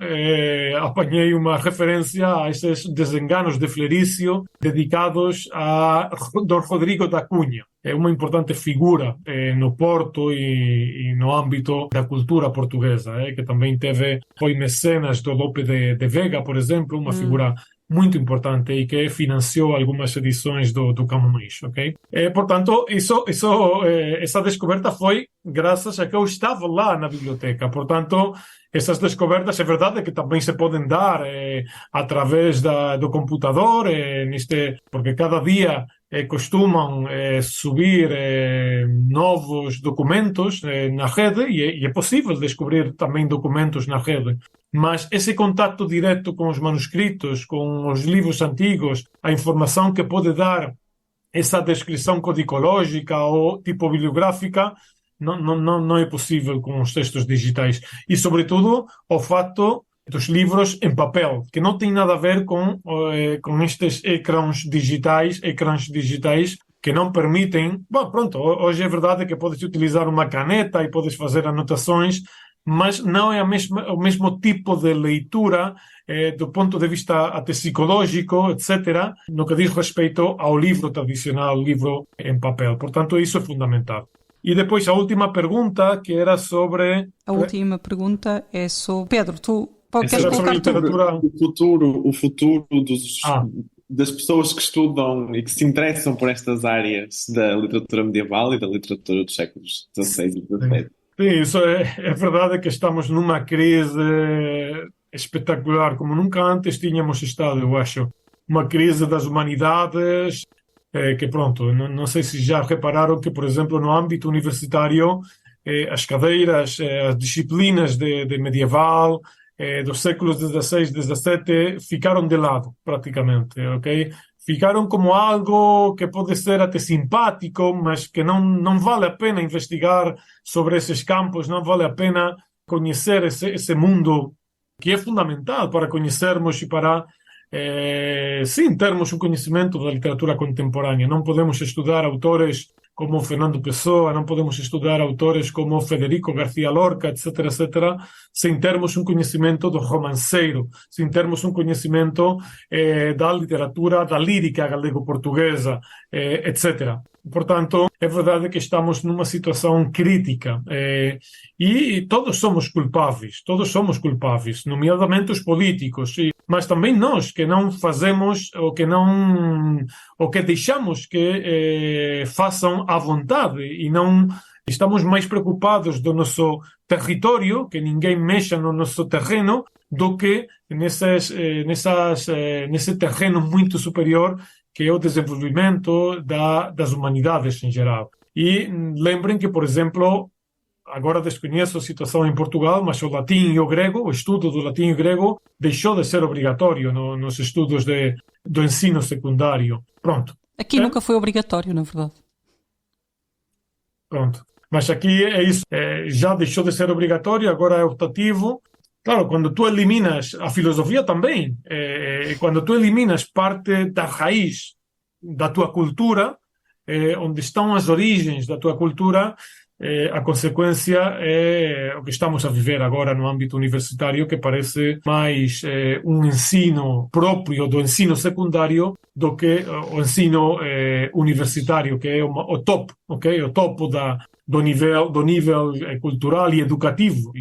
apanhei uma referência a esses desenganos de Flerício dedicados a Dom Rodrigo da Cunha. É uma importante figura no Porto e no âmbito da cultura portuguesa, que também foi mecenas do Lope de Vega, por exemplo, uma figura muito importante e que financiou algumas edições do Camões, ok? Portanto, essa descoberta foi graças a que eu estava lá na biblioteca. Portanto, essas descobertas é verdade que também se podem dar através do computador, porque cada dia costumam subir novos documentos na rede e é possível descobrir também documentos na rede. Mas esse contato direto com os manuscritos, com os livros antigos, a informação que pode dar essa descrição codicológica ou tipobibliográfica, não é possível com os textos digitais. E, sobretudo, o fato dos livros em papel, que não tem nada a ver com estes ecrãs digitais que não permitem... Bom, pronto, hoje é verdade que podes utilizar uma caneta e podes fazer anotações, mas não é o mesmo tipo de leitura do ponto de vista até psicológico, etc., no que diz respeito ao livro tradicional, ao livro em papel. Portanto, isso é fundamental. E depois a última pergunta, que era sobre... A última pergunta é sobre... Pedro, tu queres sobre colocar literatura... O futuro das pessoas que estudam e que se interessam por estas áreas da literatura medieval e da literatura dos séculos XVI e XVII. Sim, isso é verdade que estamos numa crise espetacular, como nunca antes tínhamos estado, eu acho. Uma crise das humanidades, que pronto, não sei se já repararam que, por exemplo, no âmbito universitário, as cadeiras, as disciplinas de medieval, dos séculos XVI, XVII, ficaram de lado, praticamente, ok? Ficaram como algo que pode ser até simpático, mas que não vale a pena investigar sobre esses campos, não vale a pena conhecer esse mundo que é fundamental para conhecermos e para, sim, termos um conhecimento da literatura contemporânea. Não podemos estudar autores como Fernando Pessoa, não podemos estudar autores como Federico García Lorca, etc., etc., sem termos um conhecimento do romanceiro, sem termos um conhecimento da literatura, da lírica galego-portuguesa, etc. Portanto, é verdade que estamos numa situação crítica e todos somos culpáveis, nomeadamente os políticos, mas também nós que não fazemos ou que deixamos que façam à vontade e não estamos mais preocupados do nosso território, que ninguém mexa no nosso terreno, do que nesse terreno muito superior que é o desenvolvimento das humanidades em geral. E lembrem que, por exemplo, agora desconheço a situação em Portugal, mas o latim e o grego, o estudo do latim e grego, deixou de ser obrigatório nos estudos do ensino secundário. Pronto. Aqui nunca foi obrigatório, na verdade. Pronto. Mas aqui é isso. Já deixou de ser obrigatório, agora é optativo. Claro, quando tu eliminas a filosofia também, quando tu eliminas parte da raiz da tua cultura, onde estão as origens da tua cultura, a consequência é o que estamos a viver agora no âmbito universitário, que parece mais um ensino próprio do ensino secundário do que o ensino universitário, que é o topo, ok? O topo do nível cultural e educativo.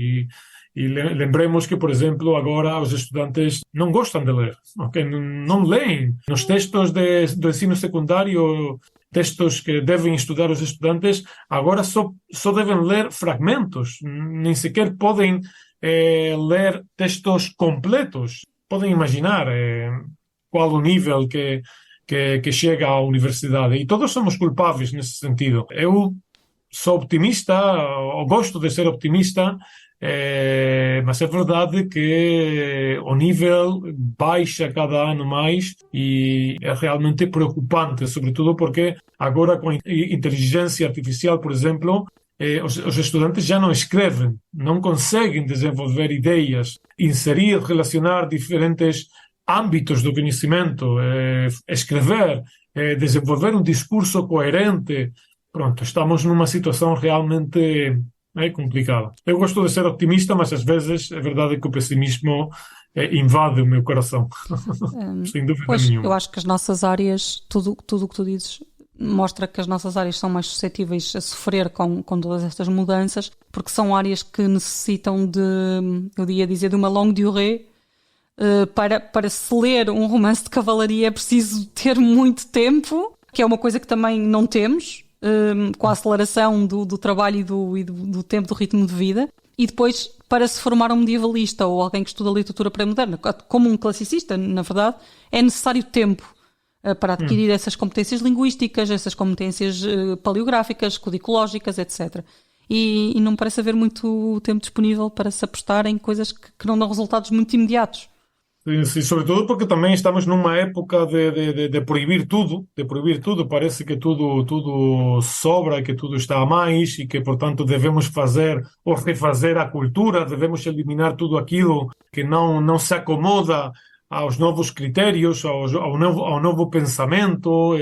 E lembremos que, por exemplo, agora os estudantes não gostam de ler, okay? Não leem. Nos textos do ensino secundário, textos que devem estudar os estudantes, agora só devem ler fragmentos, nem sequer podem ler textos completos. Podem imaginar qual o nível que chega à universidade. E todos somos culpáveis nesse sentido. Eu sou optimista, ou gosto de ser optimista, mas é verdade que o nível baixa cada ano mais e é realmente preocupante, sobretudo porque agora com a inteligência artificial, por exemplo, os estudantes já não escrevem, não conseguem desenvolver ideias, inserir, relacionar diferentes âmbitos do conhecimento, escrever, desenvolver um discurso coerente. Pronto, estamos numa situação realmente complicada. Eu gosto de ser optimista, mas às vezes é verdade que o pessimismo invade o meu coração. Sem dúvida nenhuma. Eu acho que as nossas áreas, tudo o que tu dizes, mostra que as nossas áreas são mais suscetíveis a sofrer com todas estas mudanças, porque são áreas que necessitam de, eu ia dizer, de uma longue durée, Para se ler um romance de cavalaria é preciso ter muito tempo, que é uma coisa que também não temos, com a aceleração do trabalho e do tempo, do ritmo de vida. E depois, para se formar um medievalista ou alguém que estuda literatura pré-moderna, como um classicista, na verdade, é necessário tempo para adquirir essas competências linguísticas, essas competências paleográficas, codicológicas, etc. E não me parece haver muito tempo disponível para se apostar em coisas que não dão resultados muito imediatos. Sim, sobretudo porque também estamos numa época de proibir tudo, parece que tudo sobra, que tudo está a mais e que, portanto, devemos fazer ou refazer a cultura, devemos eliminar tudo aquilo que não se acomoda aos novos critérios, ao novo pensamento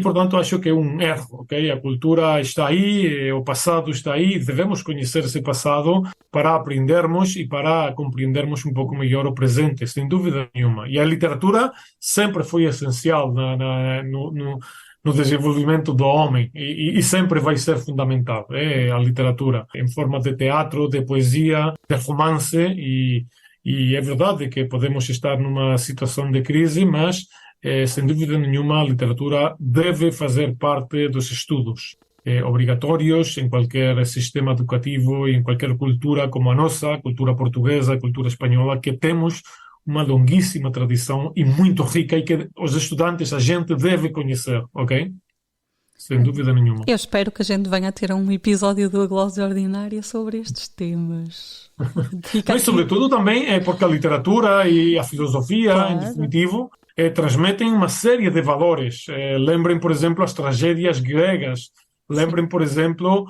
portanto, acho que é um erro, ok? A cultura está aí, o passado está aí, devemos conhecer esse passado para aprendermos e para compreendermos um pouco melhor o presente, sem dúvida nenhuma. E a literatura sempre foi essencial no desenvolvimento do homem e sempre vai ser fundamental, a literatura, em forma de teatro, de poesia, de romance e é verdade que podemos estar numa situação de crise, mas, sem dúvida nenhuma, a literatura deve fazer parte dos estudos obrigatórios em qualquer sistema educativo e em qualquer cultura como a nossa, cultura portuguesa, cultura espanhola, que temos uma longuíssima tradição e muito rica e que os estudantes, a gente deve conhecer, ok? Sem dúvida nenhuma. Eu espero que a gente venha a ter um episódio do A Glória Ordinária sobre estes temas. Mas, sobretudo, também é porque a literatura e a filosofia, Claro. em definitivo, transmitem uma série de valores. Lembrem, por exemplo, as tragédias gregas. Lembrem, por exemplo,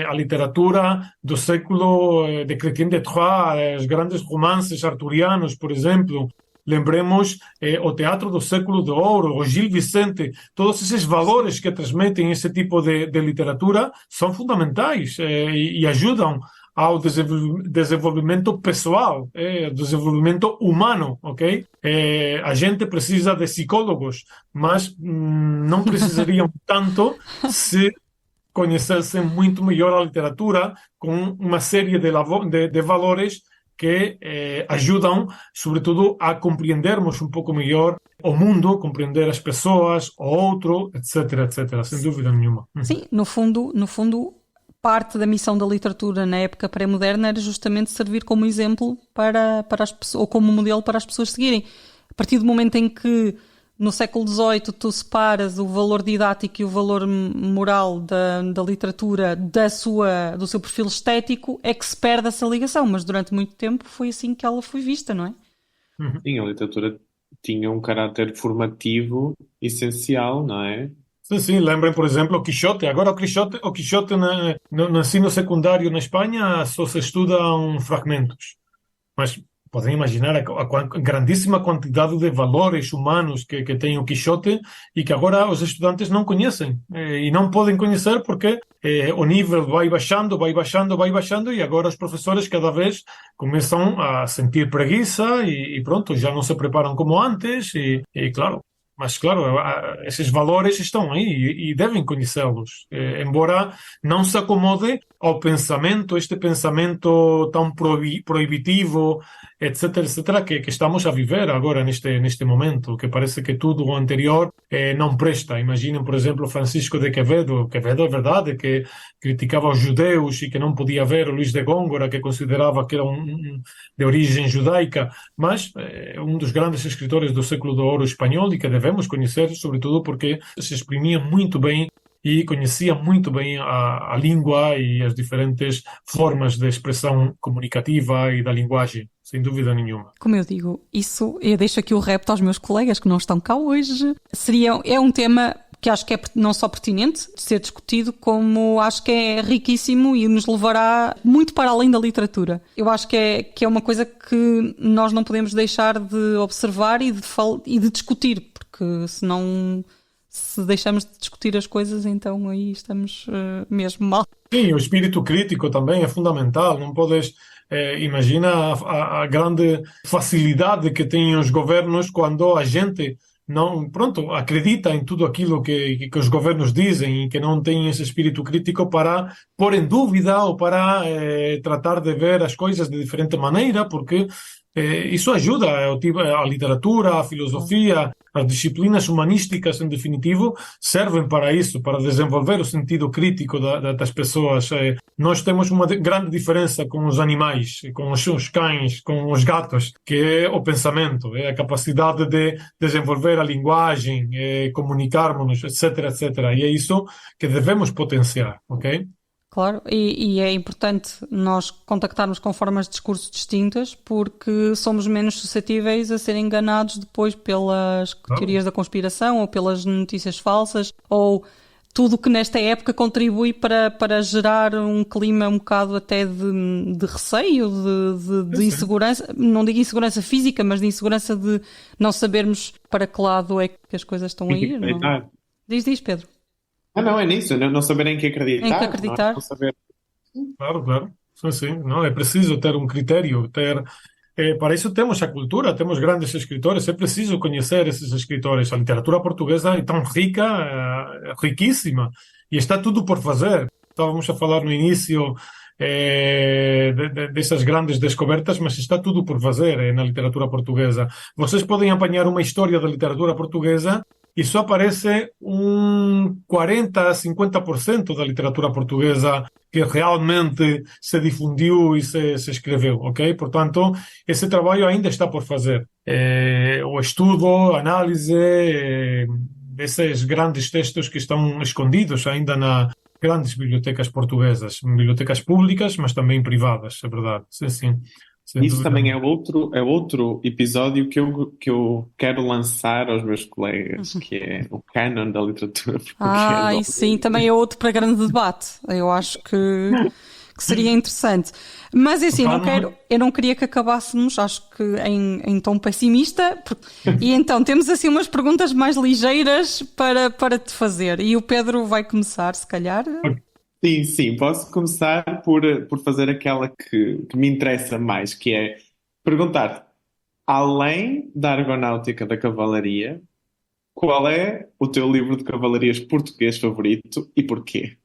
a literatura do século de Chrétien de Troyes, os grandes romances arturianos, por exemplo. Lembremos o teatro do século de ouro, o Gil Vicente, todos esses valores que transmitem esse tipo de literatura são fundamentais e ajudam ao desenvolvimento pessoal, desenvolvimento humano, ok? A gente precisa de psicólogos, mas não precisariam tanto se conhecessem muito melhor a literatura com uma série de valores que ajudam, sobretudo, a compreendermos um pouco melhor o mundo, compreender as pessoas, o outro, etc, etc, sem dúvida nenhuma. Sim, no fundo, parte da missão da literatura na época pré-moderna era justamente servir como exemplo para as pessoas, ou como modelo para as pessoas seguirem. A partir do momento em que no século XVIII tu separas o valor didático e o valor moral da literatura do seu perfil estético, é que se perde essa ligação, mas durante muito tempo foi assim que ela foi vista, não é? Sim, a literatura tinha um caráter formativo essencial, não é? Sim, lembrem, por exemplo, o Quixote. Agora, o Quixote no ensino secundário na Espanha só se estudam fragmentos. Mas podem imaginar a grandíssima quantidade de valores humanos que tem o Quixote e que agora os estudantes não conhecem. E não podem conhecer porque o nível vai baixando e agora os professores cada vez começam a sentir preguiça e pronto, já não se preparam como antes e claro. Mas, claro, esses valores estão aí e devem conhecê-los, embora não se acomode ao pensamento, este pensamento tão proibitivo, etc., etc., que estamos a viver agora neste momento, que parece que tudo o anterior não presta. Imaginem, por exemplo, Francisco de Quevedo. Quevedo é verdade que criticava os judeus e que não podia ver o Luís de Góngora, que considerava que era de origem judaica, mas é um dos grandes escritores do século de ouro espanhol e que devemos conhecer, sobretudo porque se exprimia muito bem e conhecia muito bem a língua e as diferentes formas de expressão comunicativa e da linguagem, sem dúvida nenhuma. Como eu digo, isso eu deixo aqui o repto aos meus colegas que não estão cá hoje. É um tema que acho que é não só pertinente de ser discutido, como acho que é riquíssimo e nos levará muito para além da literatura. Eu acho que é uma coisa que nós não podemos deixar de observar e de discutir, porque senão, se deixamos de discutir as coisas, então aí estamos mesmo mal. Sim, o espírito crítico também é fundamental. Não podes imagina a grande facilidade que têm os governos quando a gente não, pronto, acredita em tudo aquilo que os governos dizem e que não tem esse espírito crítico para pôr em dúvida ou para tratar de ver as coisas de diferente maneira, porque Isso ajuda, a literatura, a filosofia, as disciplinas humanísticas, em definitivo, servem para isso, para desenvolver o sentido crítico das pessoas. Nós temos uma grande diferença com os animais, com os cães, com os gatos, que é o pensamento, é a capacidade de desenvolver a linguagem, comunicarmos-nos, etc, etc. E é isso que devemos potenciar, ok? Claro, e é importante nós contactarmos com formas de discurso distintas porque somos menos suscetíveis a serem enganados depois pelas teorias da conspiração ou pelas notícias falsas ou tudo o que nesta época contribui para gerar um clima um bocado até de receio, de insegurança, não digo insegurança física, mas de insegurança de não sabermos para que lado é que as coisas estão a ir. Não? Diz, Pedro. Não, é nisso, não saber em que acreditar. Em que acreditar. Não saber... Claro. Sim. Não, é preciso ter um critério, para isso temos a cultura, temos grandes escritores, é preciso conhecer esses escritores. A literatura portuguesa é tão rica, riquíssima, e está tudo por fazer. Estávamos a falar no início dessas grandes descobertas, mas está tudo por fazer na literatura portuguesa. Vocês podem apanhar uma história da literatura portuguesa e só aparece 40 a 50% da literatura portuguesa que realmente se difundiu e se escreveu, ok? Portanto, esse trabalho ainda está por fazer. O estudo, a análise desses grandes textos que estão escondidos ainda nas grandes bibliotecas portuguesas, bibliotecas públicas, mas também privadas, é verdade. Sim. Isso também é outro episódio que eu quero lançar aos meus colegas, que é o canon da literatura portuguesa. E sim, também é outro para grande debate. Eu acho que seria interessante. Mas assim, eu não queria que acabássemos, acho que em tom pessimista. E então temos assim umas perguntas mais ligeiras para te fazer. E o Pedro vai começar, se calhar. Sim, posso começar por fazer aquela que me interessa mais, que é perguntar, além da Argonáutica da Cavalaria, qual é o teu livro de cavalarias português favorito e porquê?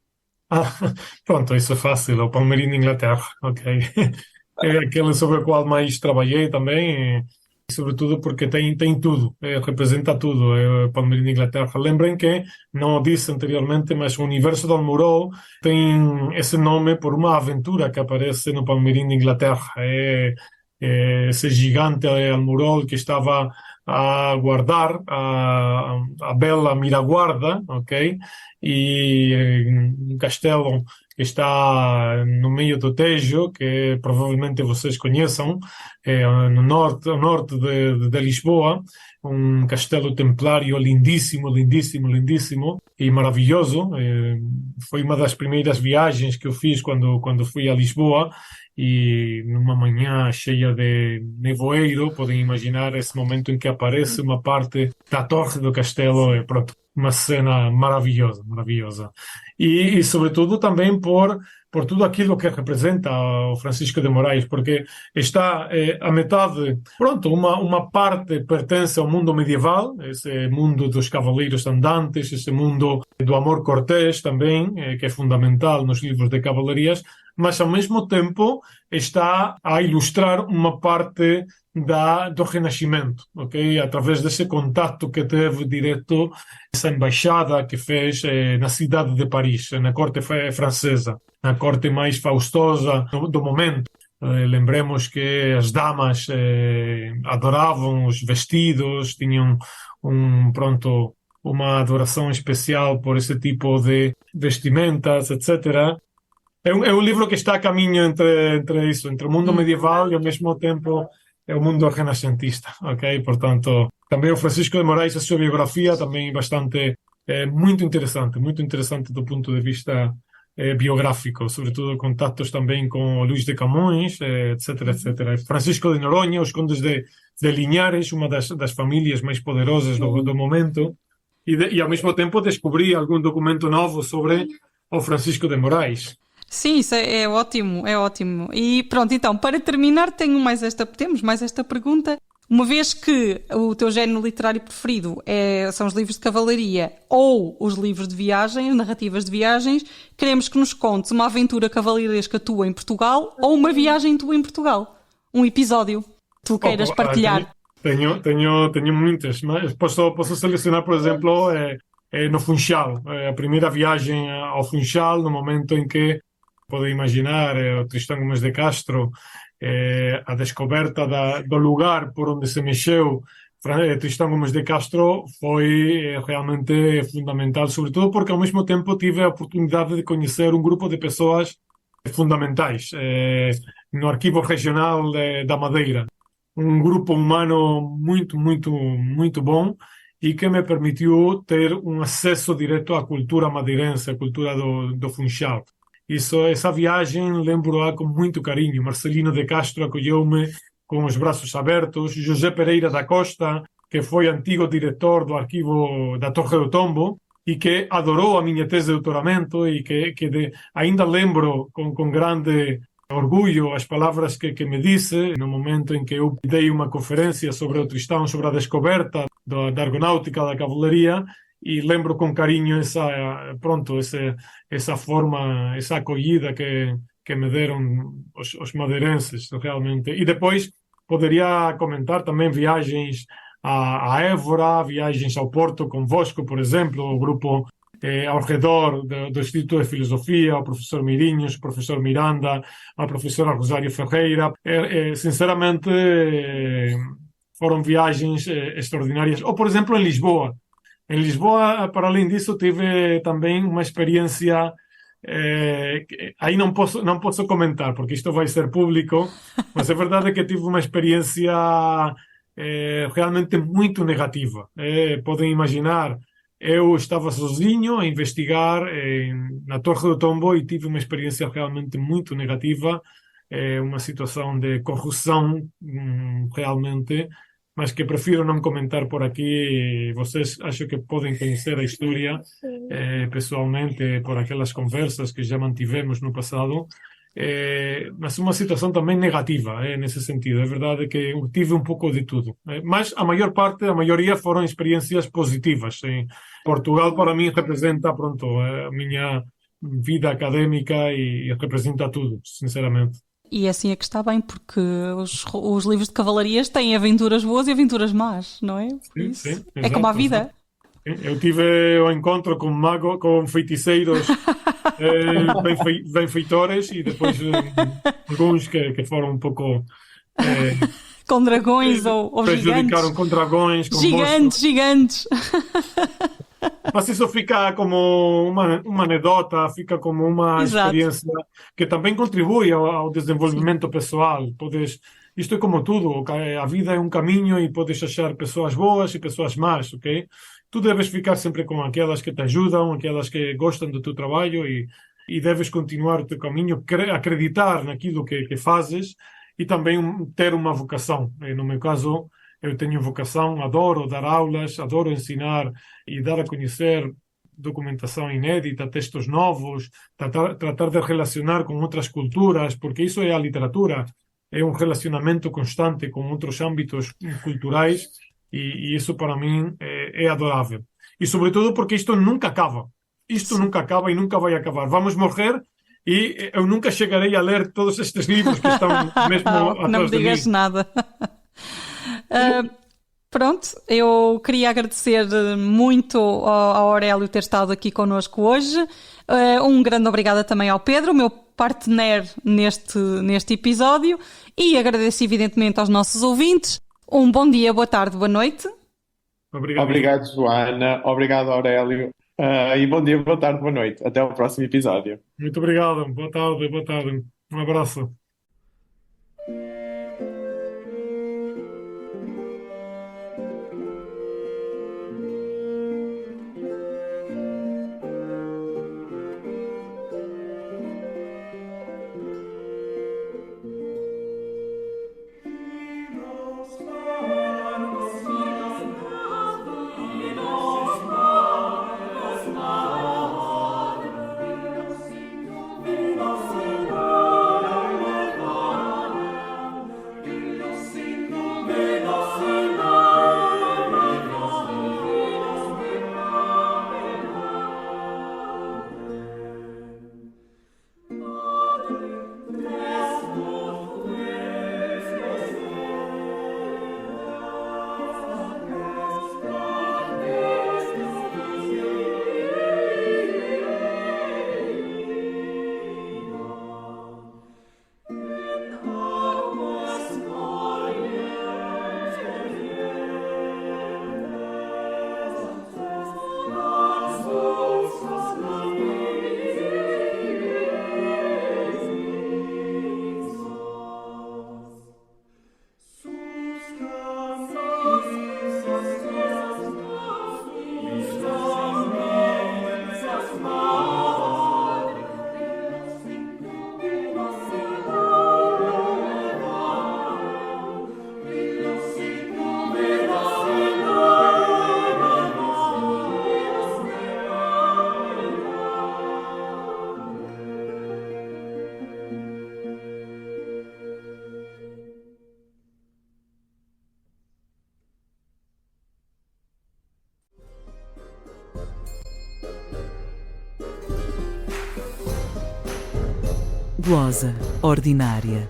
Pronto, isso é fácil, é o Palmeirinho de Inglaterra, ok? É aquele sobre o qual mais trabalhei também, e sobretudo porque tem tudo, representa tudo, é o Palmeirinho de Inglaterra. Lembrem que, não o disse anteriormente, mas o universo de Almoró tem esse nome por uma aventura que aparece no Palmeirinho de Inglaterra. É esse gigante Almoró que estava a guardar a bela Miraguarda, ok? E um castelo que está no meio do Tejo, que provavelmente vocês conheçam, no norte de Lisboa, um castelo templário lindíssimo e maravilhoso. Foi uma das primeiras viagens que eu fiz quando fui a Lisboa, e numa manhã cheia de nevoeiro, podem imaginar esse momento em que aparece uma parte da torre do castelo, pronto, uma cena maravilhosa. E sobretudo também por tudo aquilo que representa o Francisco de Moraes, porque está a metade, pronto, uma parte pertence ao mundo medieval, esse mundo dos cavaleiros andantes, esse mundo do amor cortés também, que é fundamental nos livros de cavalarias, mas ao mesmo tempo está a ilustrar uma parte do Renascimento, ok? Através desse contato que teve direto essa embaixada que fez na cidade de Paris, na corte francesa, na corte mais faustosa do momento. Lembremos que as damas adoravam os vestidos, tinham uma adoração especial por esse tipo de vestimentas, etc. É um livro que está a caminho entre o mundo medieval e ao mesmo tempo é o mundo renascentista, ok? Portanto, também o Francisco de Moraes, a sua biografia também bastante, muito interessante do ponto de vista biográfico, sobretudo contatos também com o Luís de Camões, etc. Francisco de Noronha, os condes de Linhares, uma das famílias mais poderosas do momento, e ao mesmo tempo descobri algum documento novo sobre o Francisco de Moraes. Sim, isso é ótimo. E pronto, então, para terminar, temos mais esta pergunta. Uma vez que o teu género literário preferido são os livros de cavalaria ou os livros de viagem, narrativas de viagens, queremos que nos contes uma aventura cavalariesca tua em Portugal ou uma viagem tua em Portugal. Um episódio. tu queiras partilhar. Tenho muitas, mas posso selecionar, por exemplo, no Funchal. A primeira viagem ao Funchal, no momento em que, podem imaginar, o Tristão Gomes de Castro, a descoberta do lugar por onde se mexeu Tristão Gomes de Castro foi realmente fundamental, sobretudo porque ao mesmo tempo tive a oportunidade de conhecer um grupo de pessoas fundamentais no Arquivo Regional da Madeira. Um grupo humano muito, muito, muito bom e que me permitiu ter um acesso direto à cultura madeirense, à cultura do Funchal. Essa viagem lembro-a com muito carinho. Marcelino de Castro acolheu-me com os braços abertos. José Pereira da Costa, que foi antigo diretor do arquivo da Torre do Tombo e que adorou a minha tese de doutoramento e que ainda lembro com grande orgulho as palavras que me disse no momento em que eu dei uma conferência sobre o Tristão, sobre a descoberta da argonáutica da cavalaria, e lembro com carinho essa forma, essa acolhida que me deram os madeirenses, realmente. E depois poderia comentar também viagens a Évora, viagens ao Porto convosco, por exemplo, o grupo ao redor do Instituto de Filosofia, o professor Mirinhos, o professor Miranda, a professora Rosário Ferreira. Sinceramente, foram viagens extraordinárias. Ou, por exemplo, em Lisboa. Em Lisboa, para além disso, tive também uma experiência aí não posso comentar, porque isto vai ser público, mas é verdade que tive uma experiência realmente muito negativa. Podem imaginar, eu estava sozinho a investigar na Torre do Tombo e tive uma experiência realmente muito negativa, uma situação de corrupção realmente, mas que prefiro não comentar por aqui. Vocês acho que podem conhecer a história pessoalmente por aquelas conversas que já mantivemos no passado, mas uma situação também negativa nesse sentido. É verdade que eu tive um pouco de tudo, mas a maioria foram experiências positivas. Portugal para mim representa, pronto, a minha vida académica e representa tudo, sinceramente. E assim é que está bem, porque os livros de cavalarias têm aventuras boas e aventuras más, não é? Sim, é como a vida. Exato. Eu tive o encontro com feiticeiros benfeitores e depois alguns que foram um pouco com dragões ou prejudicaram gigantes. com dragões, com Gigantes. Mas isso fica como uma anedota, fica como uma Exato. experiência que também contribui ao desenvolvimento pessoal. Isto é como tudo, a vida é um caminho e podes achar pessoas boas e pessoas más, ok? Tu deves ficar sempre com aquelas que te ajudam, aquelas que gostam do teu trabalho e deves continuar o teu caminho, acreditar naquilo que fazes e também ter uma vocação. No meu caso, eu tenho vocação, adoro dar aulas, adoro ensinar e dar a conhecer documentação inédita, textos novos, tratar de relacionar com outras culturas, porque isso é a literatura, é um relacionamento constante com outros âmbitos culturais e isso para mim é adorável. E sobretudo porque isto nunca acaba. Isto nunca acaba e nunca vai acabar. Vamos morrer e eu nunca chegarei a ler todos estes livros que estão mesmo atrás de mim. Não me digas nada. Pronto, eu queria agradecer muito ao Aurélio ter estado aqui connosco hoje. Um grande obrigada também ao Pedro, meu partner neste episódio, e agradeço evidentemente aos nossos ouvintes. Um bom dia, boa tarde, boa noite. Obrigado, Joana. Obrigado, Aurélio. E bom dia, boa tarde, boa noite. Até o próximo episódio. Muito obrigado. Boa tarde. Um abraço. Glosa ordinária.